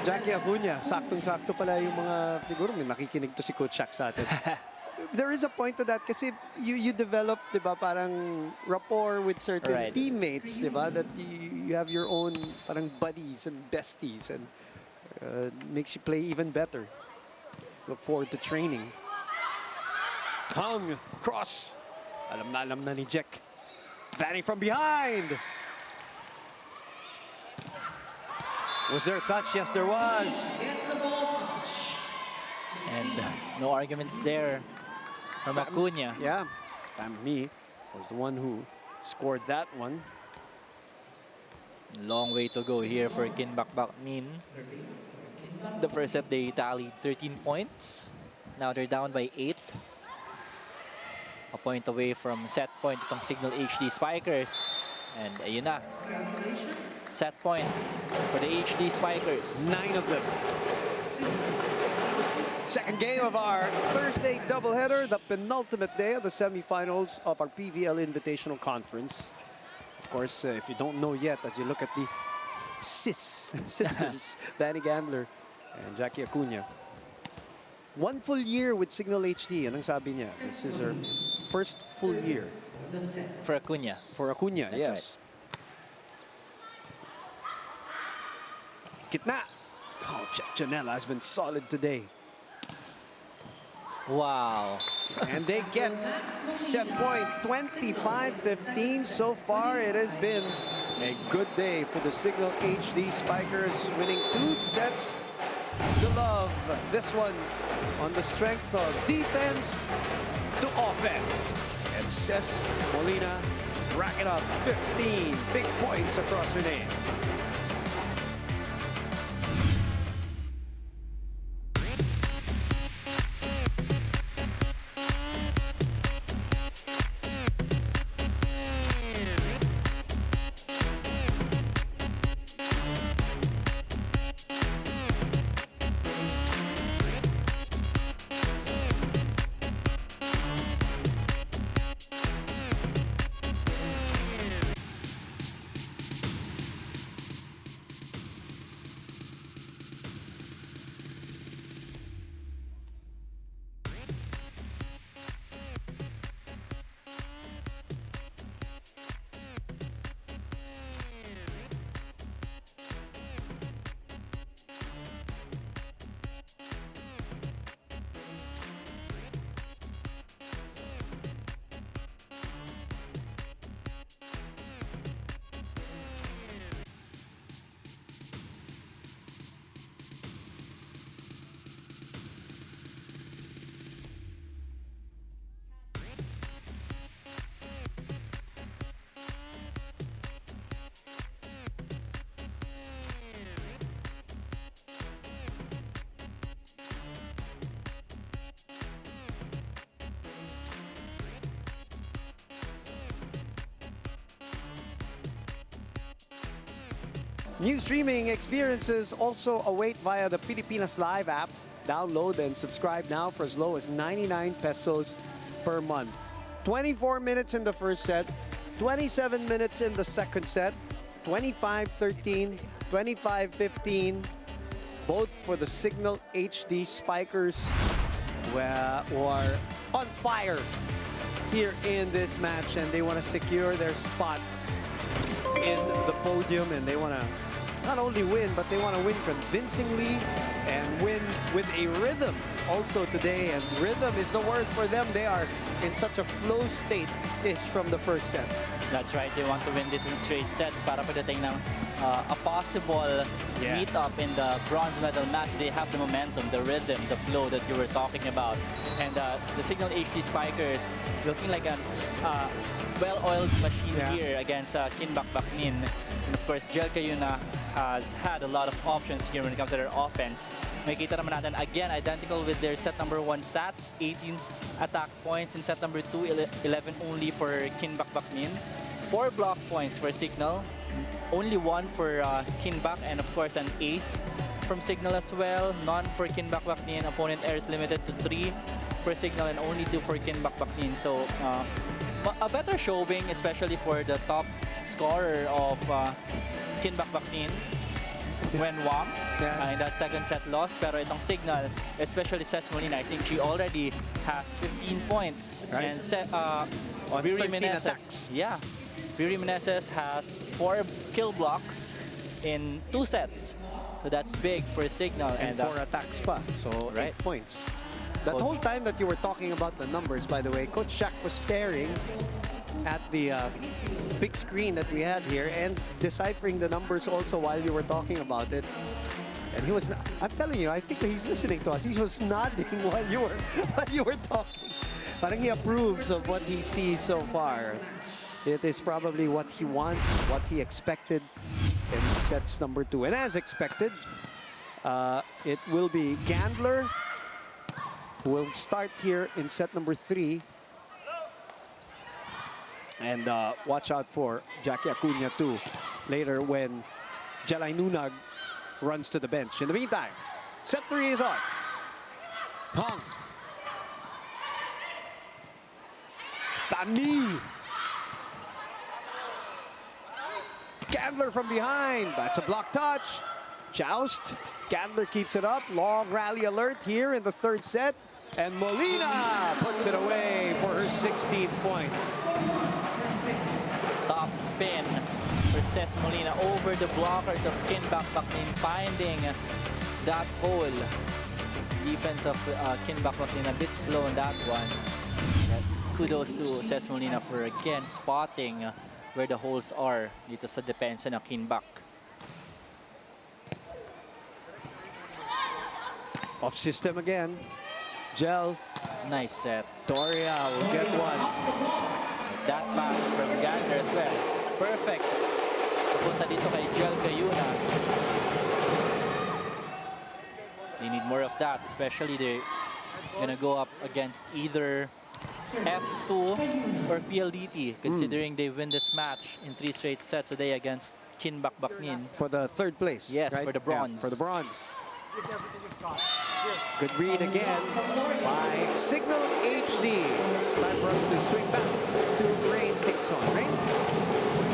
Jackie Acuna. Saktong-sakto pala yung mga, siguro may nakikinig to si Coach Shaq sa atin. There is a point to that kasi you develop, di ba, parang rapport with certain teammates, di ba, that you have your own parang buddies and besties and makes you play even better. Look forward to training. Hung, cross. Alam na ni Jack. Vanny from behind. Was there a touch? Yes, there was. And no arguments there from Acuna. Yeah, me was the one who scored that one. Long way to go here for Kinh Bac-Bac Ninh. The first set they tallied 13 points. Now they're down by 8. A point away from set point itong Cignal HD Spikers. And ayun na. Set point for the HD Spikers. 9 of them. Second game of our Thursday doubleheader, the penultimate day of the semifinals of our PVL Invitational Conference. Of course, if you don't know yet, as you look at the sisters, Vanny Gandler and Jackie Acuna. 1 full year with Cignal HD. Anong sabi niya? This is her first full year. For Acuna. For Acuna, That's yes. Kitna. Oh, Janela has been solid today. Wow. And they get set point 25-15. So far, it has been a good day for the Cignal HD Spikers, winning 2 sets to love. This one on the strength of defense to offense. And Ces Molina racking up 15 big points across her name. New streaming experiences also await via the Pilipinas Live app. Download and subscribe now for as low as 99 pesos per month. 24 minutes in the first set, 27 minutes in the second set, 25-13, 25-15, both for the Cignal HD Spikers, who are on fire here in this match, and they want to secure their spot in the podium, and they want to not only win, but they want to win convincingly and win with a rhythm also today. And rhythm is the word for them. They are in such a flow state-ish from the first set. That's right. They want to win this in straight sets para pagdating ng a possible meet-up in the bronze medal match. They have the momentum, the rhythm, the flow that you were talking about. And the Cignal HD Spikers looking like a well-oiled machine here against Kinh Bac-Bac Ninh. And of course, Gel Cayuna has had a lot of options here when it comes to their offense. Makikita naman natin, again, identical with their set number 1 stats. 18 attack points in set number 2, 11 only for Kinh Bac-Bac Ninh. 4 block points for Cignal. Only 1 for Kinh Bac, and of course an ace from Cignal as well. None for Kinh Bac-Bac Ninh. Opponent errors limited to 3 for Cignal and only 2 for Kinh Bac-Bac Ninh. So a better showing, especially for the top scorer of Kinh Bac-Bac Ninh, Wen Wang, in that second set loss. Pero itong Cignal, especially Ces Molina, I think she already has 15 points. Right. And Viri attacks. Yeah. Viri Meneses has 4 kill blocks in 2 sets. So that's big for Cignal. And 4 attacks pa. So 8 points. That whole time that you were talking about the numbers, by the way, Coach Shaq was staring at the big screen that we had here and deciphering the numbers also while you were talking about it. And he was, I'm telling you, I think he's listening to us. He was nodding while you were talking. Parang he approves of what he sees so far. It is probably what he wants, what he expected in sets number 2. And as expected, it will be Gandler who will start here in set number 3. And watch out for Jackie Acuna too later when Jelay Nunag runs to the bench. In the meantime, set 3 is on. Hong. Thani. Gandler from behind. That's a block touch. Joust. Gandler keeps it up. Long rally alert here in the 3rd set. And Molina puts it away for her 16th point. Top spin for Ces Molina over the blockers of Kinh Bac-Bac Ninh, finding that hole. Defense of Kinh Bac-Bac Ninh a bit slow in that one. Kudos to Ces Molina for again spotting where the holes are dito sa depensa ng Kinh Bac. Off system again. Gel. Nice set. Doria will get one. That pass from Gandler as well. Perfect. Pupunta dito kay Gel Cayuna. They need more of that, especially they're gonna go up against either F2 or PLDT, considering they win this match in 3 straight sets today against Kinh Bac-Bac Ninh. For the 3rd place. Yes, right? for the bronze. Yeah, for the bronze. Good read again by Cignal HD. Time for us to swing back to Rain Dixon. Rain?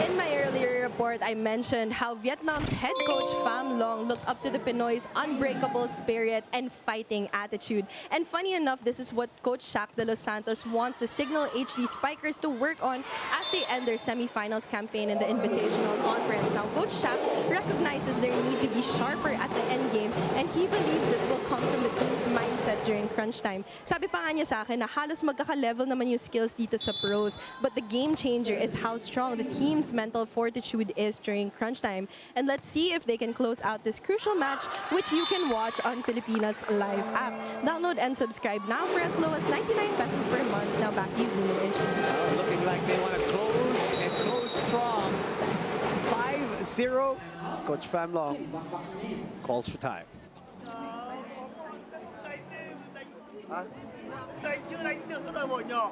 In my earlier report, I mentioned how Vietnam's head coach Pham Long looked up to the Pinoy's unbreakable spirit and fighting attitude. And funny enough, this is what Coach Shaq de los Santos wants the Cignal HD Spikers to work on as they end their semifinals campaign in the Invitational Conference. Now, Coach Shaq recognizes their need to be sharper at the end game, and he believes this will come from the team's mindset during crunch time. Sabi pa nga niya sa akin na halos magkaka-level naman yung skills dito sa pros, but the game changer is how strong the team's mental fortitude is during crunch time. And let's see if they can close out this crucial match, which you can watch on Pilipinas Live app. Download and subscribe now for as low as 99 pesos per month. Now back to you, Buminish. Looking like they want to close and close strong. 5-0. Coach Pham Long calls for time. Đánh chưa đánh được cái đội bộ nhỏ.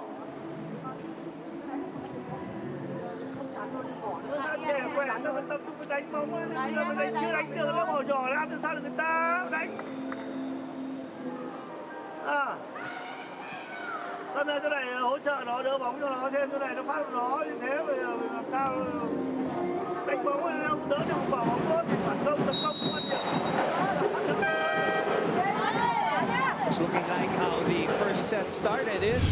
Người ta trẻ khỏe, nó tập trung đánh bóng, bây giờ mình đánh chưa đánh được nó bộ nhỏ, làm sao được người ta đánh. Sau này cái này hỗ trợ nó đỡ bóng cho nó, xem cái này nó phát của nó như thế, bây giờ mình làm sao đánh bóng không đỡ được quả bóng tốt thì phản công tấn công không ăn được. It's looking like how the first set started is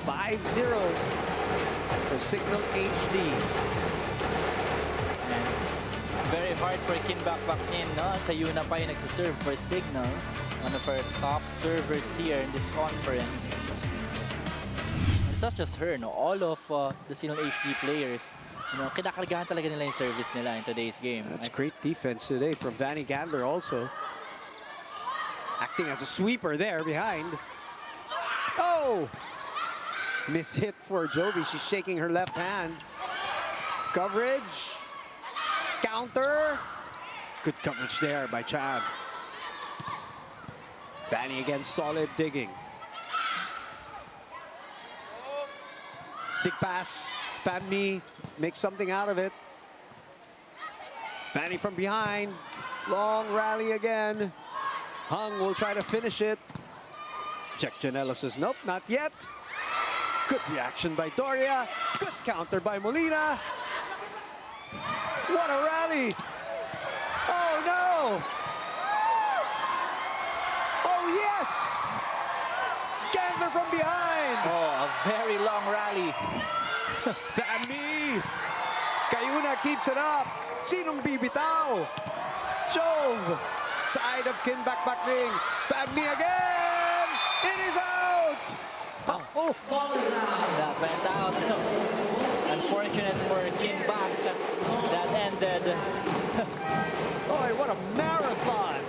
5-0 for Cignal HD. And it's very, hard for Kinh Bac-Bac Ninh, no? Kayuna pa yung nagsiserve for Cignal. One of our top servers here in this conference. It's not just her, no? All of the Cignal HD players, you know, kinakargahan talaga nila yung service nila in today's game. That's great defense today from Vanny Gandler also. Acting as a sweeper there behind. Oh! Miss hit for Jovi. She's shaking her left hand. Coverage. Counter. Good coverage there by Chad. Vanny again, solid digging. Dig pass. Fanmi makes something out of it. Vanny from behind. Long rally again. Hung will try to finish it. Check Janela says, nope, not yet. Good reaction by Doria. Good counter by Molina. What a rally. Oh, no. Oh, yes. Gandler from behind. Oh, a very long rally. Fanmi. Kayuna keeps it up. Sinong bibitaw? Jove. Side of Kinh Bac-Bac Ninh. Fanmi again. It is out. Oh. That went out. Unfortunate for Kinh Bac. That ended. Boy, what a marathon.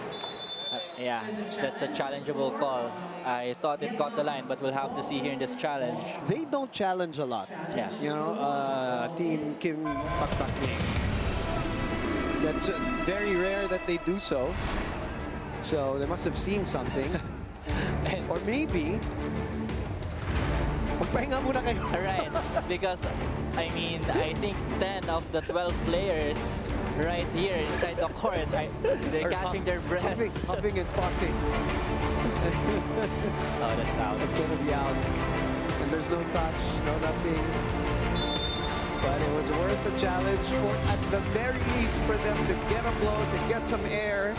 Yeah, that's a challengeable call. I thought it caught the line, but we'll have to see here in this challenge. They don't challenge a lot. Yeah. You know, Team Kinh Bac-Bac Ninh. That's very rare that they do so. So they must have seen something. Or maybe, magpahinga muna kayo. Right, because I mean, I think 10 of the 12 players right here inside the court, they're catching their breaths. Huffing and puffing. Oh, that's out. It's going to be out. And there's no touch, no nothing. But it was worth the challenge, or at the very least for them to get a blow, to get some air.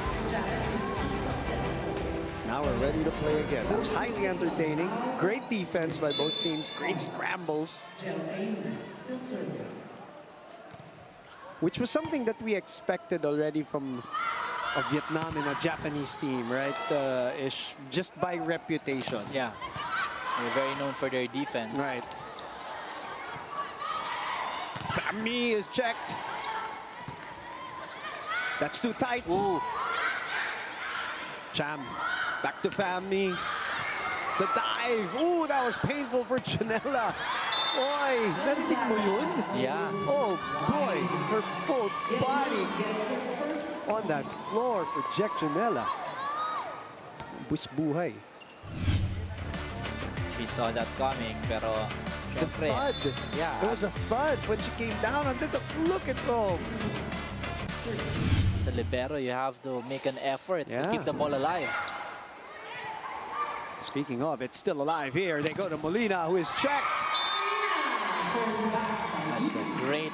Now we're ready to play again. That was highly entertaining. Great defense by both teams. Great scrambles. Which was something that we expected already from a Vietnam and a Japanese team, right? Ish, just by reputation. Yeah, they're very known for their defense. Right. Fanmi is checked. That's too tight. Ooh. Cham, back to Fanmi. The dive. Ooh, that was painful for Janela. Boy, narinig mo yun? Yeah. Oh, boy, her full body on that floor for Jack Janela. Busbuhay. She saw that coming, pero The syempre, thud. yeah, There was a thud when she came down. And there's a look at them. as a libero, you have to make an effort to keep the ball alive. Speaking of, it's still alive here. They go to Molina, who is checked. That's a great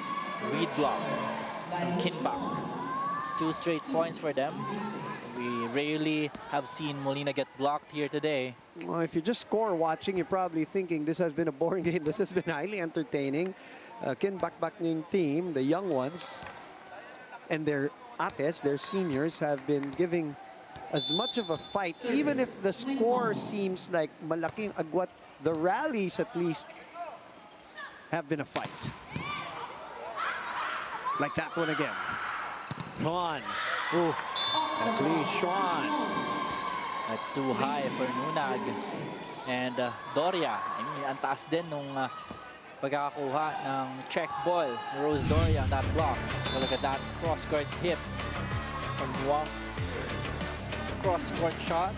read block from Kinh Bac. It's 2 straight points for them. We rarely have seen Molina get blocked here today. Well, if you just score watching, you're probably thinking this has been a boring game. This has been highly entertaining. Kinh Bac-Bac Ninh team, the young ones, and their ates, their seniors, have been giving as much of a fight. Even if the score seems like malaking agwat, the rallies at least have been a fight. Like that one again. Xuan. Ooh, that's Lee Xuan. That's too high for Nunag. And Doria, I mean, ang taas din nung pagkakakuha ng check ball ni Rose Doria on that block. Well, look at that cross-court hit from Wong. Cross-court shot.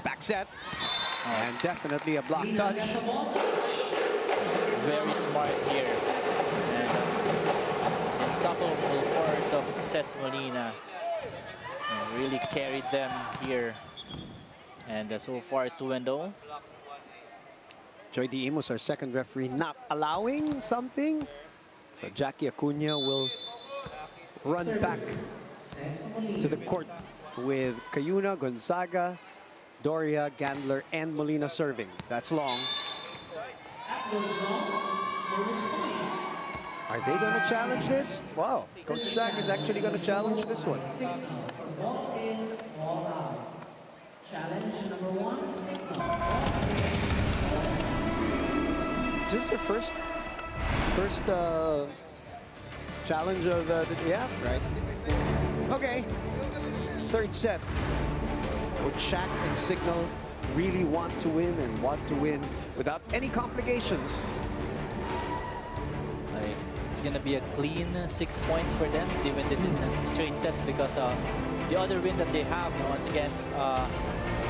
Back set. And definitely a block touch. Very smart here. And unstoppable force of Ces Molina. Really carried them here. And so far 2-0. Joy D. Imos, our second referee, not allowing something. So Jackie Acuna will run back to the court with Kayuna, Gonzaga, Doria, Gandler, and Molina serving. That's long. Are they going to challenge this? Wow, Coach Shaq is actually going to challenge this one. Ball in, ball out. Challenge number 1, Cignal. Is this their first challenge of yeah, right? Okay, third set. Coach Shaq and Cignal really want to win and want to win without any complications. It's gonna be a clean 6 points for them if they win this in straight sets, because the other win that they have now is against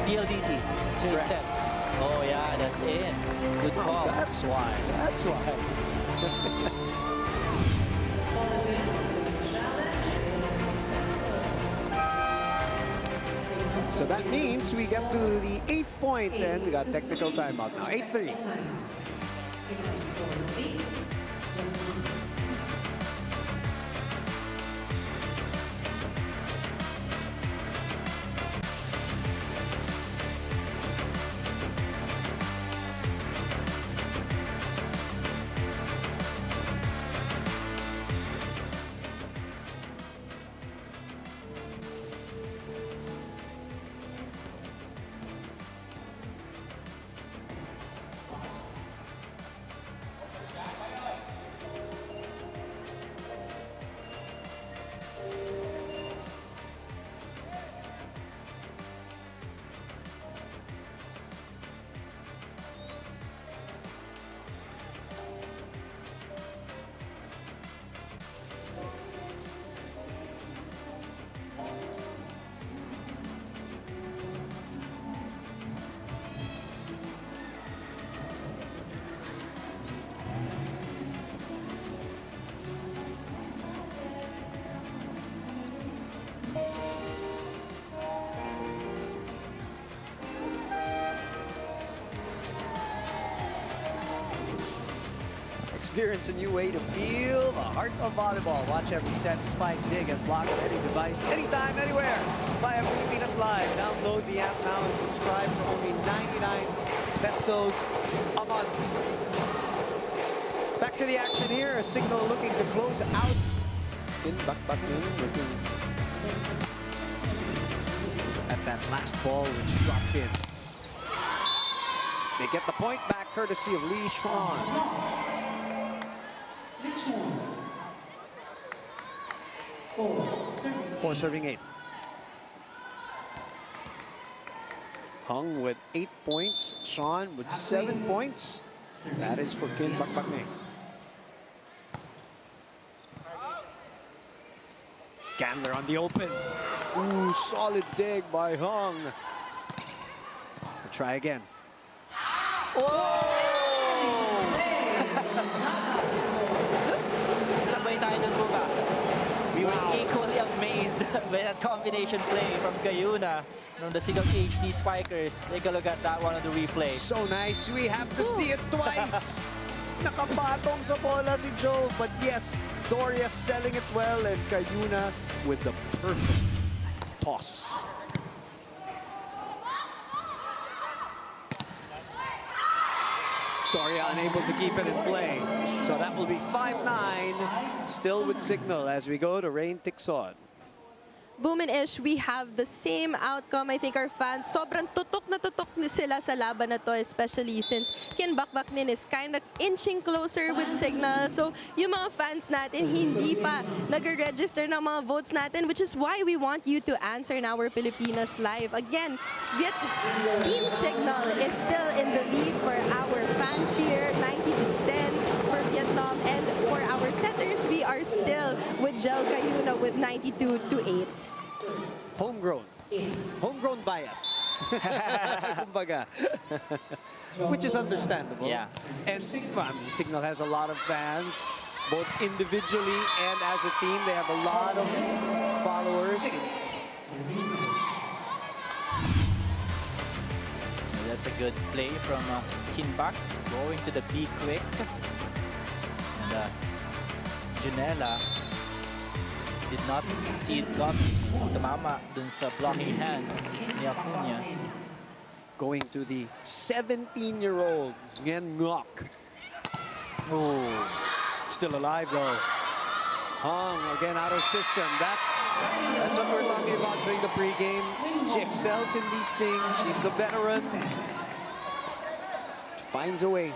PLDT in straight Correct. sets. Oh yeah, that's in. Good call. That's why. That's why. Ball is in. Challenge is successful. So that means we get to the 8th point, and we got technical timeout now. 8-3. Signal scores 8. Experience a new way to feel the heart of volleyball. Watch every set, spike, dig, and block on any device, anytime, anywhere. Via Pilipinas Live. Download the app now and subscribe for only 99 pesos a month. Back to the action here. A Cignal looking to close out. Kinh Bac-Bac Ninh looking at that last ball which dropped in. They get the point back courtesy of Lee Schwan. Which one? 4 serving 8. Hung with 8 points. Sean with 7 points. That is for Kinh Bac-Bac Ninh. Candler on the open. Ooh, solid dig by Hung. We'll try again. Sabay tayo dun po ba? We were equally amazed by that combination play from Cayuna from the Cignal HD Spikers. Take a look at that one on the replay. So nice. We have to see it twice. Nakapatong sa bola si Joe. But yes, Doria selling it well, and Cayuna with the perfect toss. Doria unable to keep it in play. So that will be 5-9, still with Cignal as we go to Rain Tixon. Boom and Ish, we have the same outcome. I think our fans, sobrang tutok na sila sa laban na to, especially since Kinh Bac-Bac Ninh is kind of inching closer with Cignal. So yung mga fans natin, hindi pa nag-register ng mga votes natin, which is why we want you to answer in our Pilipinas Live. Again, Team Cignal is still in the lead for our fan cheer, 90-10 for Vietnam. And for our setters, we are still with Gel Cayuna with 92-8. Homegrown. Homegrown bias. Kumbaga. Which is understandable. Yeah. And Cignal has a lot of fans, both individually and as a team. They have a lot of followers. That's a good play from Kinh Bac, going to the B quick. And Junella did not see it coming. Tumama dun sa blocking hands ni Acuña. Going to the 17-year-old Nguyen Ngoc. Oh, Still alive though. Hong again out of system. That's what we're talking about during the pregame. She excels in these things. She's the veteran. She finds a way.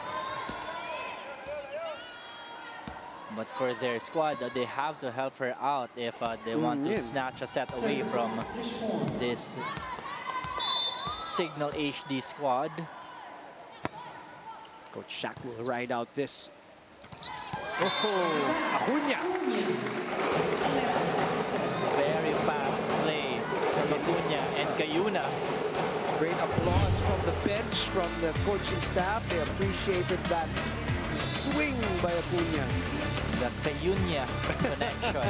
But for their squad, they have to help her out if they want to snatch a set away from this Cignal HD squad. Coach Shaq will ride out this. Oh, Acuna. Very fast play from Acuna and Cayuna. Great applause from the bench, from the coaching staff. They appreciated that swing by Acuna. The Cayuna connection.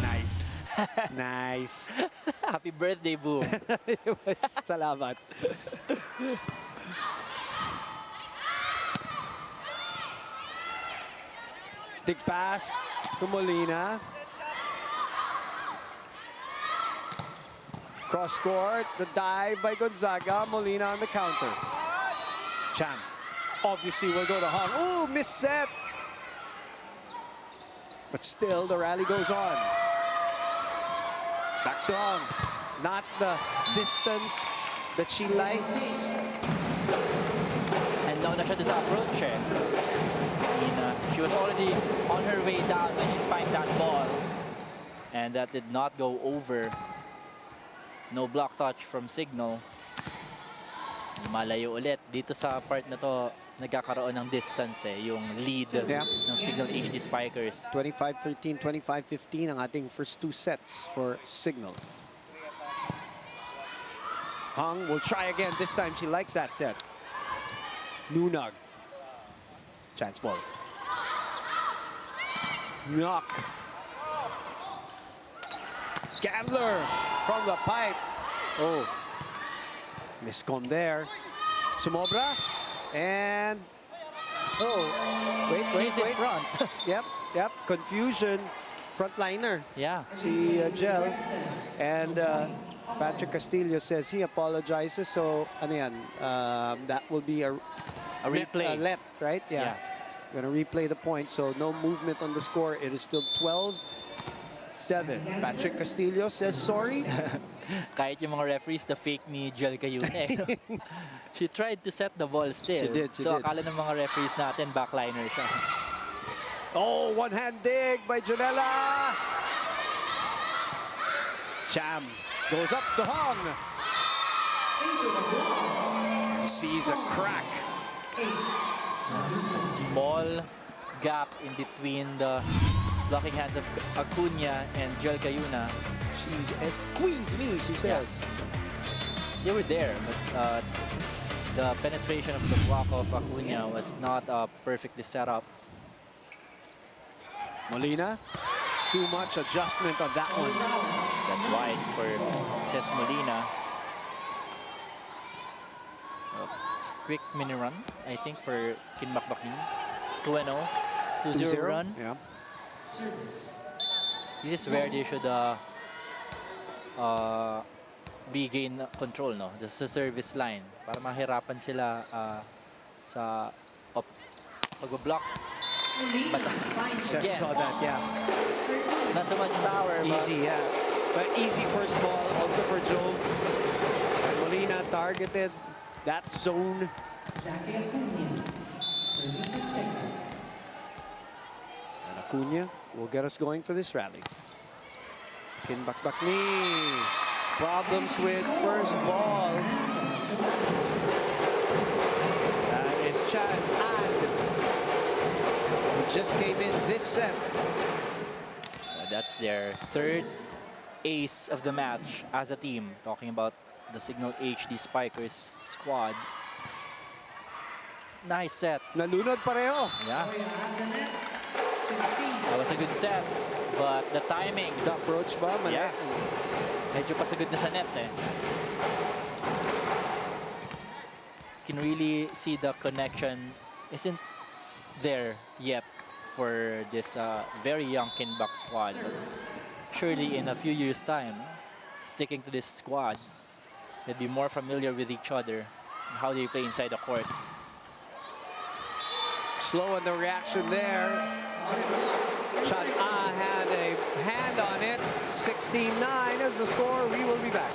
Nice. Nice. Happy birthday, Boom. Salamat. Big pass to Molina. Cross court, the dive by Gonzaga. Molina on the counter. Chan obviously will go to Hong. Ooh, missed set. But still, the rally goes on. Back to Hong. Not the distance that she likes. And now na siya sa approach eh. She was already on her way down when she spiked that ball. And that did not go over. No block touch from Cignal. Malayo ulit. Dito sa part na to, nagkakaroon ng distance eh. Yung lead ng Cignal HD Spikers. 25-13, 25-15 ang ating first two sets for Cignal. Hong will try again. This time she likes that set. Nunag. Chance ball. Knock. Gambler from the pipe. Oh. Miscon there. Sumobra. And oh, wait. She's in front. Yep. Confusion. Frontliner. Yeah. Si Gel. And Patrick Castillo says he apologizes. So, ano yan? That will be a replay. Let, right? Yeah. Gonna replay the point. So, no movement on the score. It is still 12-7. Patrick Castillo says sorry. Kahit yung mga referees, the fake ni Jel Cayuna. She tried to set the ball still. She did. So akala ng mga referees natin, backliner siya. Oh, one-hand dig by Janela. Cham goes up to Hong. Sees a crack. A small gap in between the blocking hands of Acuna and Jel Cayuna. She's a squeeze me, she says. They were there, but the penetration of the block of Acuna was not perfectly set up. Molina, too much adjustment on that one. That's wide for Ces Molina. Quick mini run, I think, for Kinh Bac-Bac Ninh. 2-0, 2-0 run. Yeah. This is where they should regain control, no? This is a service line para mahirapan sila sa pag-block. But Just saw that, yeah. not too much power. Easy, yeah. But easy first ball, also for Joe. And Molina targeted that zone. And Acuna will get us going for this rally. Kinh Bac-Bac Ninh. Problems with first ball. That is Chan An, who just came in this set. That's their third ace of the match as a team. Talking about the Cignal HD Spikers squad. Nice set. Nalunod pareho. Yeah. That was a good set. But the timing. The approach ba? Mali. Yeah. Medyo pasagod na sa net eh. Can really see the connection isn't there yet for this very young Kinh Bac squad. Surely in a few years' time, sticking to this squad, they'll be more familiar with each other and how they play inside the court. Slow on the reaction there. Shot had a hand on it. 16-9 is the score. We will be back.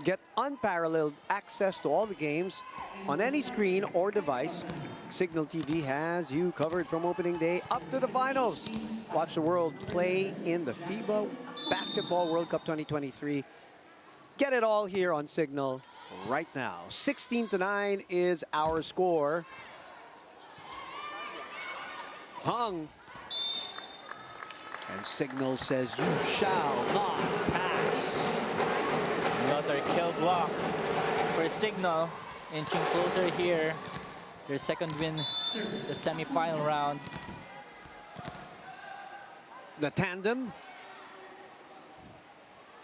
Get unparalleled access to all the games on any screen or device. Cignal TV has you covered from opening day up to the finals. Watch the world play in the FIBA Basketball World Cup 2023. Get it all here on Cignal right now. 16-9 is our score. Hung. And Cignal says you shall not pass. Another kill block for Cignal, inching closer here. Their second win, the semi-final round. The tandem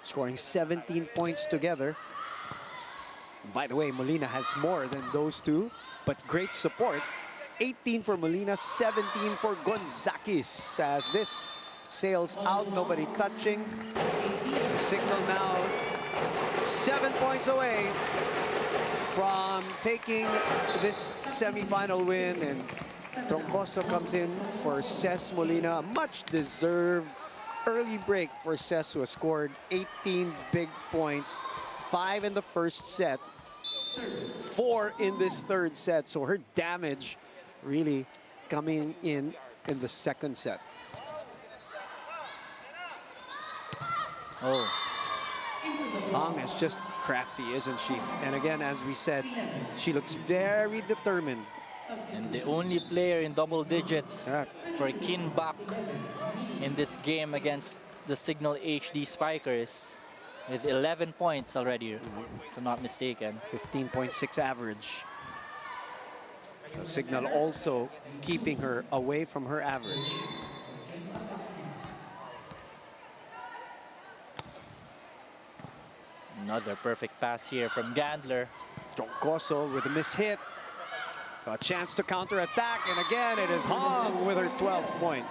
scoring 17 points together. By the way, Molina has more than those two, but great support. 18 for Molina, 17 for Gonzakis as this sails out, nobody touching. The Cignal now 7 points away from taking this semi-final win, and Troncoso comes in for Ces Molina. Much deserved early break for Ces, who has scored 18 big points, 5 in the first set, 4 in this third set. So her damage really coming in the second set. Oh. Hung is just crafty, isn't she? And again, as we said, she looks very determined. And the only player in double digits for Kinh Bac in this game against the Cignal HD Spikers with 11 points already, if I'm not mistaken. 15.6 average. So Cignal also keeping her away from her average. Another perfect pass here from Gandler. Troncoso with a mishit. A chance to counter-attack, and again it is Hung with her 12th point.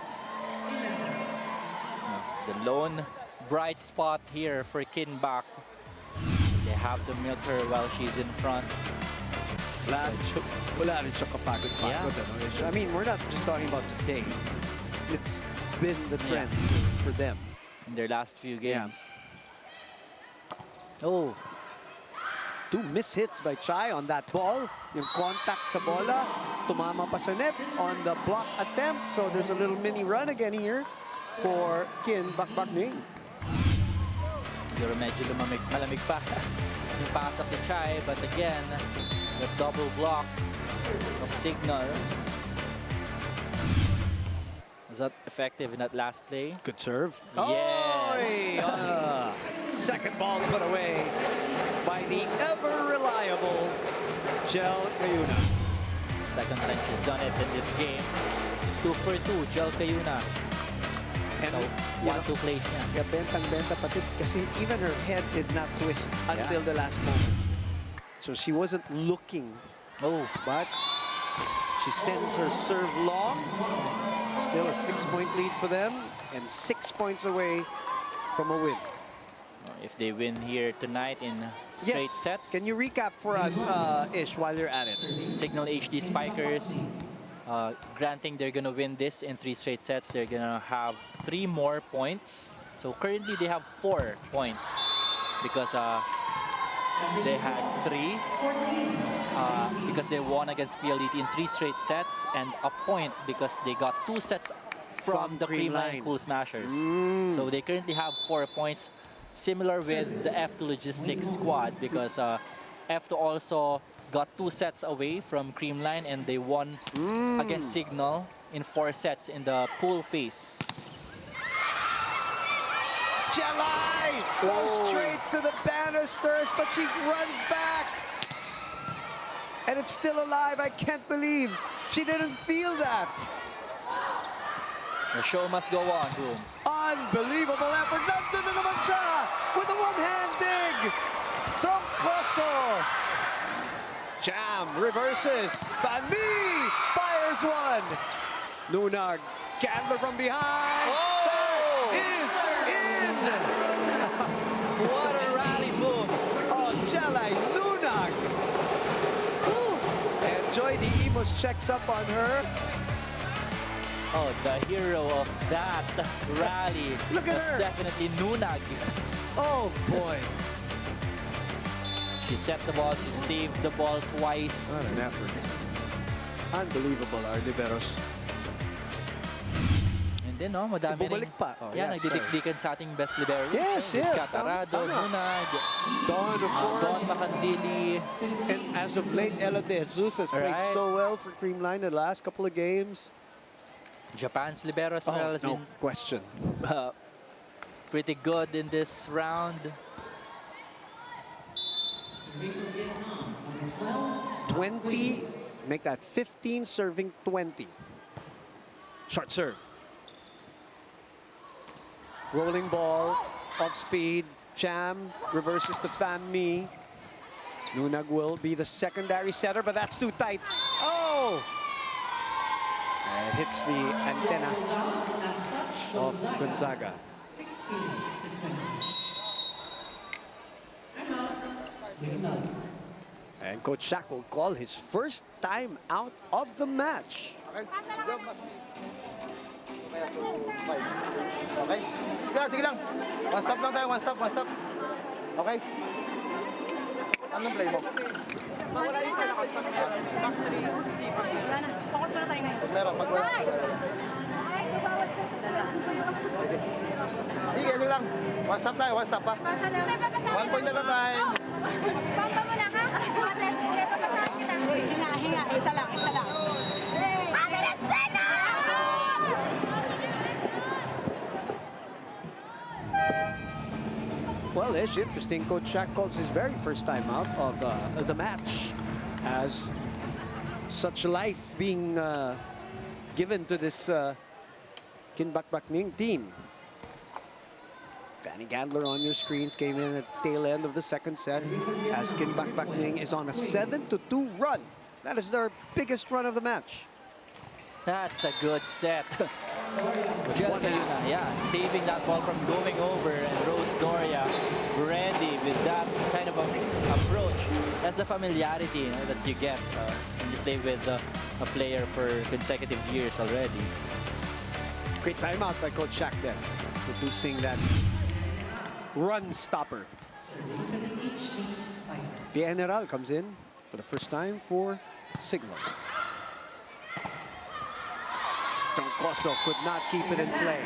The lone bright spot here for Kinh Bac. They have to milk her while she's in front. Wala rin siya kapagod-pagod. I mean, we're not just talking about today. It's been the trend for them. In their last few games. Oh. 2 mishits by Chai on that ball. Yung contact sa bola, tumama pa sa net on the block attempt. So there's a little mini run again here for Kinh Bac-Bac Ninh. Pero medyo malamig pa yung pasok ni Chai, but again, the double block of Cignal. Was that effective in that last play? Good serve. Yes. Second ball put away by the ever-reliable Gel Cayuna. Second time she's done it in this game. 2 for 2, Gel Cayuna. And so, 1-2 place niya. Yeah, bentang-benta pati kasi even her head did not twist until the last moment. So she wasn't looking. Oh. But she sends her serve long. Still a 6-point lead for them and 6 points away from a win. If they win here tonight in straight sets. Can you recap for us, Ish, while you're at it? Cignal HD Spikers Granting they're gonna win this in 3 straight sets, they're gonna have 3 more points. So currently they have 4 points because they had 3 because they won against PLDT in 3 straight sets, and a point because they got 2 sets from the Creamline Cool Smashers. So they currently have 4 points, similar with the F2 Logistics squad, because F2 also got 2 sets away from Creamline and they won against Cignal in 4 sets in the pool phase. Jelai goes straight to the banisters, but she runs back. And it's still alive. I can't believe she didn't feel that. The show must go on, Boom. Unbelievable effort. Nandun na naman siya with a one-hand dig. Troncoso. Jam reverses. Fanmi fires one. Nunag. Candler from behind. That is in. What a rally, Boom. Oh, Jelai Nunag. And Joy the Emos checks up on her. Oh, the hero of that rally Look at was her. definitely Nunag. Oh, boy. She set the ball, she saved the ball twice. What an effort. Unbelievable, our liberos. And then, no, madami rin. Bumalik pa. Oh, Yeah, yes, nagdidikdikan sa ating best libero. Yes, yes. Catarado, Tama. Nunag, Dawn, of course. Don Macandili. And as of late, Ella De Jesus has played Right. so well for Creamline the last couple of games. Japan's libero as well has no been question. pretty good in this round. 20, make that 15, serving 20. Short serve. Rolling ball, off speed. Jam reverses to Fan Mi. Nunag will be the secondary setter, but that's too tight. Oh! And it hits the antenna of Gonzaga. And Coach Shaq will call his first time out of the match. Okay? Sige lang. One stop lang tayo, one stop. Okay? Anong play mo? Wala yung sa lakot pag factory safety. Wala na. Focus mo na tayo ngayon. Pag wala. Sige, sige lang. One stop tayo, one stop pa. 1 point at a time. Bamba mo na ha? Ate, papasahan kita. Hinga. Isa lang. Well, it's interesting. Coach Shaq calls his very first time out of the match as such life being given to this Kinh Bac-Bac Ninh team. Fanny Gandler on your screens came in at the tail end of the second set as Kinh Bac-Bac Ninh is on a 7-2 run. That is their biggest run of the match. That's a good set. Yeah, saving that ball from going over, and Rose Doria ready with that kind of approach. That's the familiarity, you know, that you get when you play with a player for consecutive years already. Great timeout by Coach Shaq there, producing that run stopper. General comes in for the first time for Cignal. Troncoso could not keep it in play.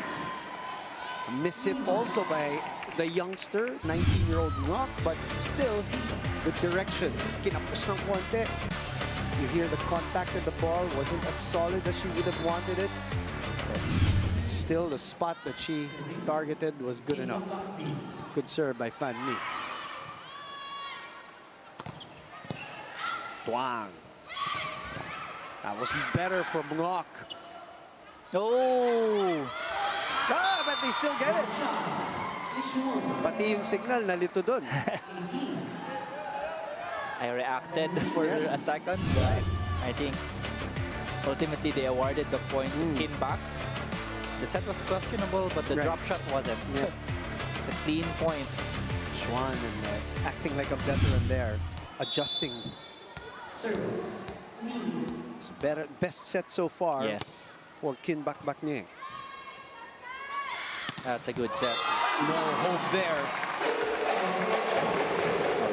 A miss hit also by the youngster, 19-year-old Rock, but still with direction. Kinapos ng konti. You hear the contact of the ball wasn't as solid as she would have wanted it. But still, the spot that she targeted was good enough. Good serve by Fan Mi. Duang. That was better from Rock. Oh! Ah, but they still get it. Pati yung Cignal nalito dun. I reacted for a second, but I think ultimately they awarded the point to Kinh Bac. The set was questionable, but the drop shot wasn't. Yeah. It's a clean point. Schwan and acting like a veteran there, adjusting. It's best set so far Yes, for Kinh Bac-Bac Ninh. that's a good set. No hope there.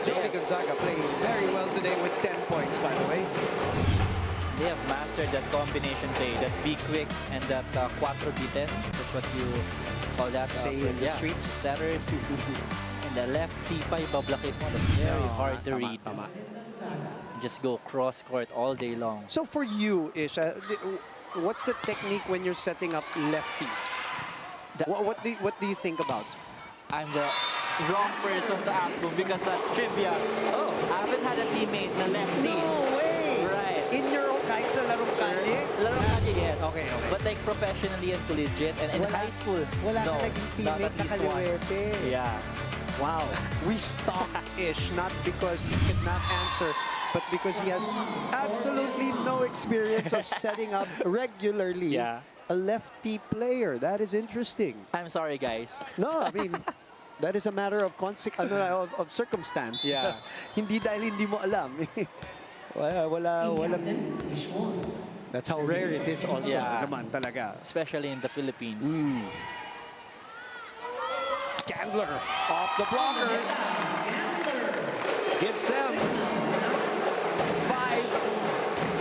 Joey Gonzaga playing very well today with 10 points, by the way. They have mastered that combination play, that be quick and that 4-10. That's what you call that. Say in the streets. Setters. And the lefty pa ibablakit mo. That's very hard to read. Tama. Just go cross court all day long. So for you, Ish, what's the technique when you're setting up lefties? What do you think about? I'm the wrong person to ask mo because trivia. I haven't had a teammate na lefty. No way! Right. In your own kahit sa larong kalye? Larong kalye, yes. Okay. But like professionally and collegiate and in high school, Wala no, ka naging not teammate at na least one. kaliwete. Yeah. Wow. We stalk Ish, not because he cannot answer, but because he has absolutely no experience of setting up regularly Yeah. a lefty player. That is interesting. I'm sorry, guys. No, I mean, that is a matter of of circumstance. Yeah. Hindi dahil hindi mo alam. wala. That's how rare it is also Yeah. naman talaga. Especially in the Philippines. Candler off the blockers. Gives them 5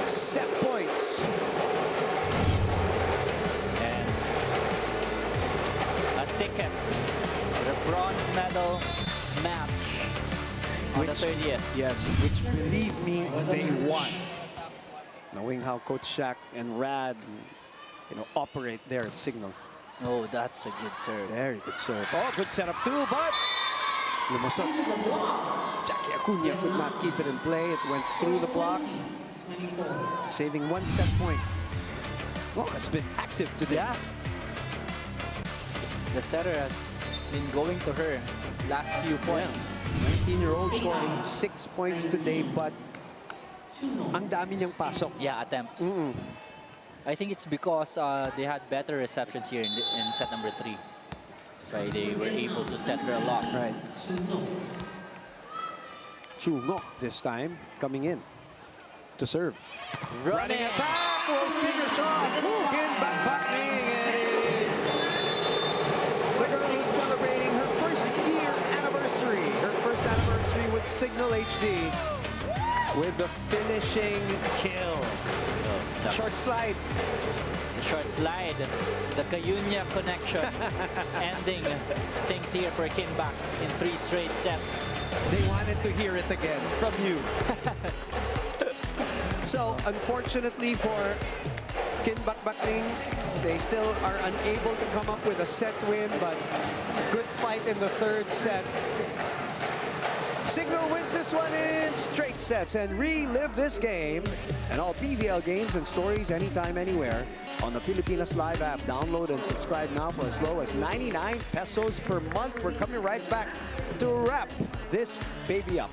set points. And a ticket for the bronze medal match on the 30th. Yes, which believe me, they want. Knowing how Coach Shaq and Rad, operate there at Cignal. Oh, that's a good serve. Very good serve. Oh, good setup too, but lumusot. Jackie Acuna could not keep it in play. It went through the block, saving 1 set point. Oh, it's been active today. Yeah. The setter has been going to her last few points. 19-year-old scoring 6 points today, but ang dami niyang pasok. Yeah, attempts. I think it's because they had better receptions here in set number 3. That's why they were able to set her a lot. Right. Chungok this time coming in to serve. Running attack will finish off Kinh Bac-Bac Ninh, and it is the girl is celebrating her first anniversary with Cignal HD with the finishing kill. Short slide. The short slide, the Cayunya connection, ending things here for Kinh Bac in 3 straight sets. They wanted to hear it again from you. So, unfortunately for Kinh Bac-Bac Ninh, they still are unable to come up with a set win, but good fight in the 3rd set. Cignal wins this one in straight sets and relive this game and all PVL games and stories anytime, anywhere on the Pilipinas Live app. Download and subscribe now for as low as 99 pesos per month. We're coming right back to wrap this baby up.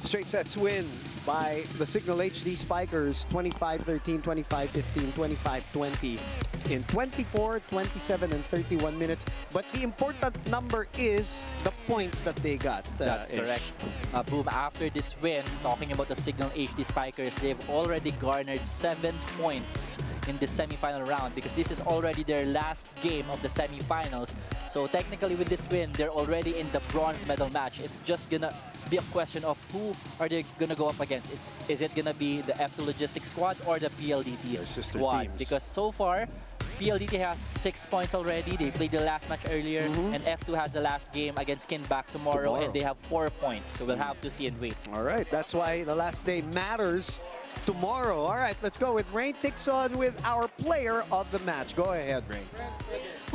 Straight sets win by the Cignal HD Spikers, 25-13, 25-15, 25-20 in 24, 27, and 31 minutes. But the important number is the points that they got. That's correct. Boom, after this win, talking about the Cignal HD Spikers, they've already garnered 7 points in the semifinal round because this is already their last game of the semifinals. So technically with this win, they're already in the bronze medal match. It's just gonna be a question of who are they gonna go up against. Is it gonna be the F2 Logistics squad or the PLDT Their sister squad? teams. Because so far, PLDT has 6 points already. They played the last match earlier, and F2 has the last game against Kinh Bac tomorrow, and they have 4 points. So we'll have to see and wait. All right, that's why the last day matters tomorrow. All right, let's go with Rain Tixon with our player of the match. Go ahead, Rain.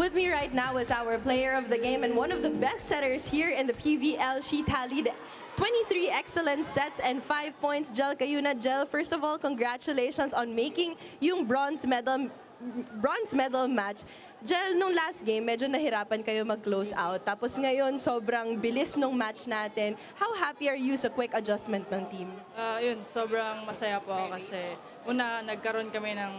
With me right now is our player of the game and one of the best setters here in the PVL. She tallied 23 excellent sets and 5 points. Jel Cayuna. Jel, first of all, congratulations on making yung bronze medal match. Jel, nung last game, medyo nahirapan kayo mag-close out. Tapos ngayon, sobrang bilis nung match natin. How happy are you sa quick adjustment ng team? Yun, sobrang masaya po ako kasi una, nagkaroon kami ng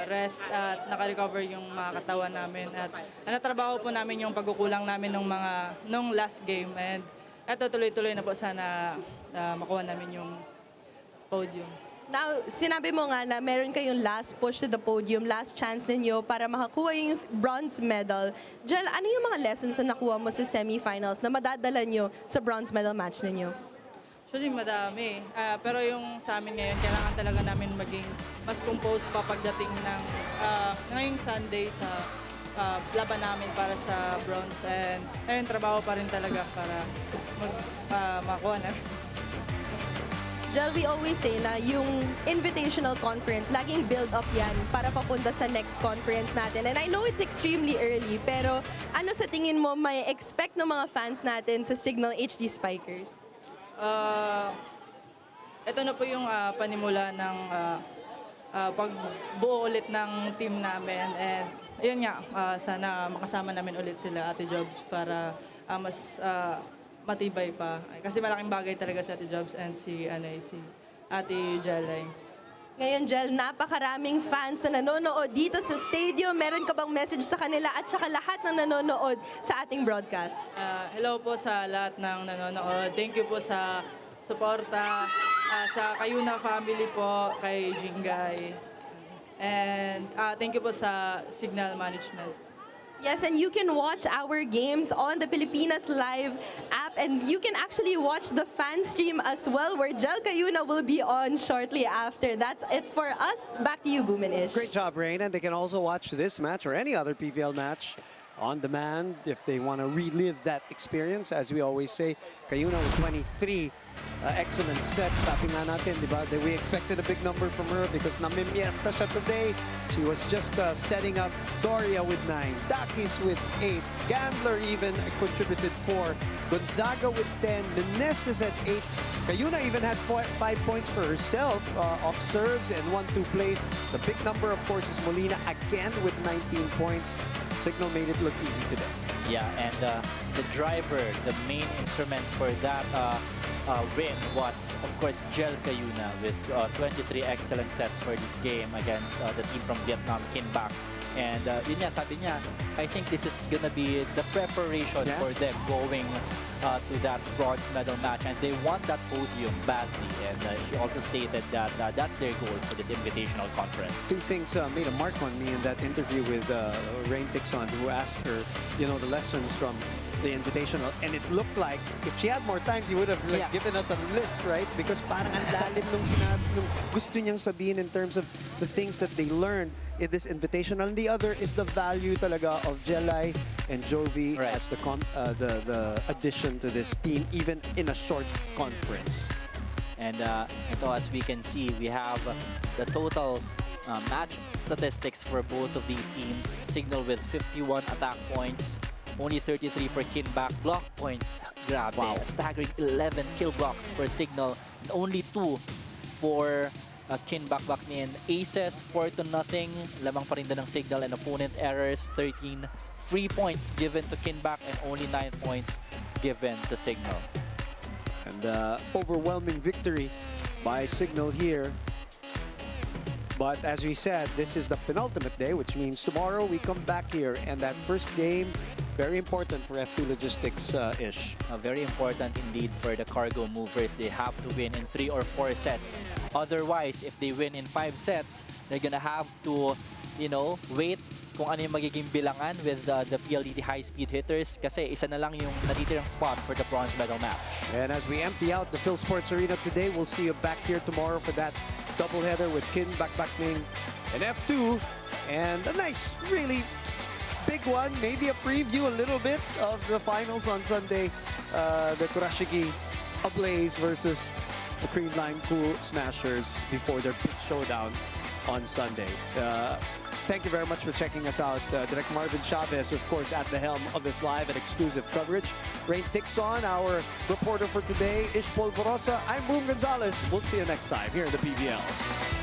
rest at naka-recover yung mga katawan namin. At natrabaho po namin yung pagkukulang namin nung last game. And eto, tuloy-tuloy na po sana makuha namin yung podium. Now, sinabi mo nga na meron kayong last push to the podium, last chance ninyo para makakuha yung bronze medal. Jel, ano yung mga lessons na nakuha mo sa semifinals na madadala nyo sa bronze medal match ninyo? Actually, madami. Pero yung sa amin ngayon, kailangan talaga namin maging mas composed pa pagdating ng ngayong Sunday sa laban namin para sa bronze. And ayun, trabaho pa rin talaga para makuha namin. Jel, we always say na yung invitational conference, laging build up yan para papunta sa next conference natin. And I know it's extremely early, pero ano sa tingin mo may expect ng mga fans natin sa Cignal HD Spikers? Ito na po yung panimula ng pagbuo ulit ng team namin. And yun nga, sana makasama namin ulit sila Ate Jobs para mas matibay pa. Kasi malaking bagay talaga si Ate Jobs and si Ate Jelay. Ngayon, Jel, napakaraming fans na nanonood dito sa stadium. Meron ka bang message sa kanila at saka lahat ng nanonood sa ating broadcast? Hello po sa lahat ng nanonood. Thank you po sa suporta sa Cayuna family po, kay Jingay. And thank you po sa Cignal Management. Yes, and you can watch our games on the Pilipinas Live app, and you can actually watch the fan stream as well, where Jel Cayuna will be on shortly after. That's it for us. Back to you, Boom and Ish. Great job, Rain. And they can also watch this match or any other PVL match on demand if they want to relive that experience. As we always say, Cayuna with 23 excellent sets. Sabi nga natin, di ba, that we expected a big number from her because namimiesta siya today. She was just setting up Doria with 9, Dakis with 8, Gandler even contributed 4, Gonzaga with 10, Meneses at 8. Cayuna even had 5 points for herself off serves and 1-2 plays. The big number, of course, is Molina again with 19 points. Cignal made it look easy today. Yeah, and the driver, the main instrument for that win was, of course, Jel Cayuna with 23 excellent sets for this game against the team from Vietnam, Kinh Bac. And yun nga, sabi niya, I think this is gonna be the preparation for them going to that bronze medal match. And they want that podium badly. And she also stated that that's their goal for this invitational conference. Two things made a mark on me in that interview with Rain Tixon, who asked her, you know, the lessons from the invitational, and it looked like if she had more time, she would have given us a list, right? Because parang ang lalim nung sinabi, nung gusto niyang sabihin in terms of the things that they learned in this invitational. And the other is the value talaga of Jelay and Jovi as the addition to this team, even in a short conference. And ito, as we can see, we have the total match statistics for both of these teams. Cignal with 51 attack points, only 33 for Kinh Bac. Block points, grabe. Wow. A staggering 11 kill blocks for Cignal, and only 2 for Kinh Bac-Bac Ninh. Aces, 4-0. Lamang pa rin din ng Cignal, and opponent errors, 13 free points given to Kinh Bac and only 9 points given to Cignal. And overwhelming victory by Cignal here. But as we said, this is the penultimate day, which means tomorrow we come back here. And that first game, very important for F2 Logistics, Ish. Very important indeed for the cargo movers. They have to win in 3 or 4 sets. Otherwise, if they win in 5 sets, they're gonna have to, you know, wait kung ano yung magiging bilangan with the PLDT high-speed hitters kasi isa na lang yung natitirang spot for the bronze medal match. And as we empty out the Phil Sports Arena today, we'll see you back here tomorrow for that doubleheader with Kinh Bac-Bac Ninh and F2. And a nice, really big one, maybe a preview a little bit of the finals on Sunday. The Kurashiki Ablaze versus the Creamline Cool Smashers before their big showdown on Sunday. Thank you very much for checking us out. Director Marvin Chavez, of course, at the helm of this live and exclusive coverage. Rain Dixon, our reporter for today. Ish Polvorosa. I'm Boom Gonzalez. We'll see you next time here in the PVL.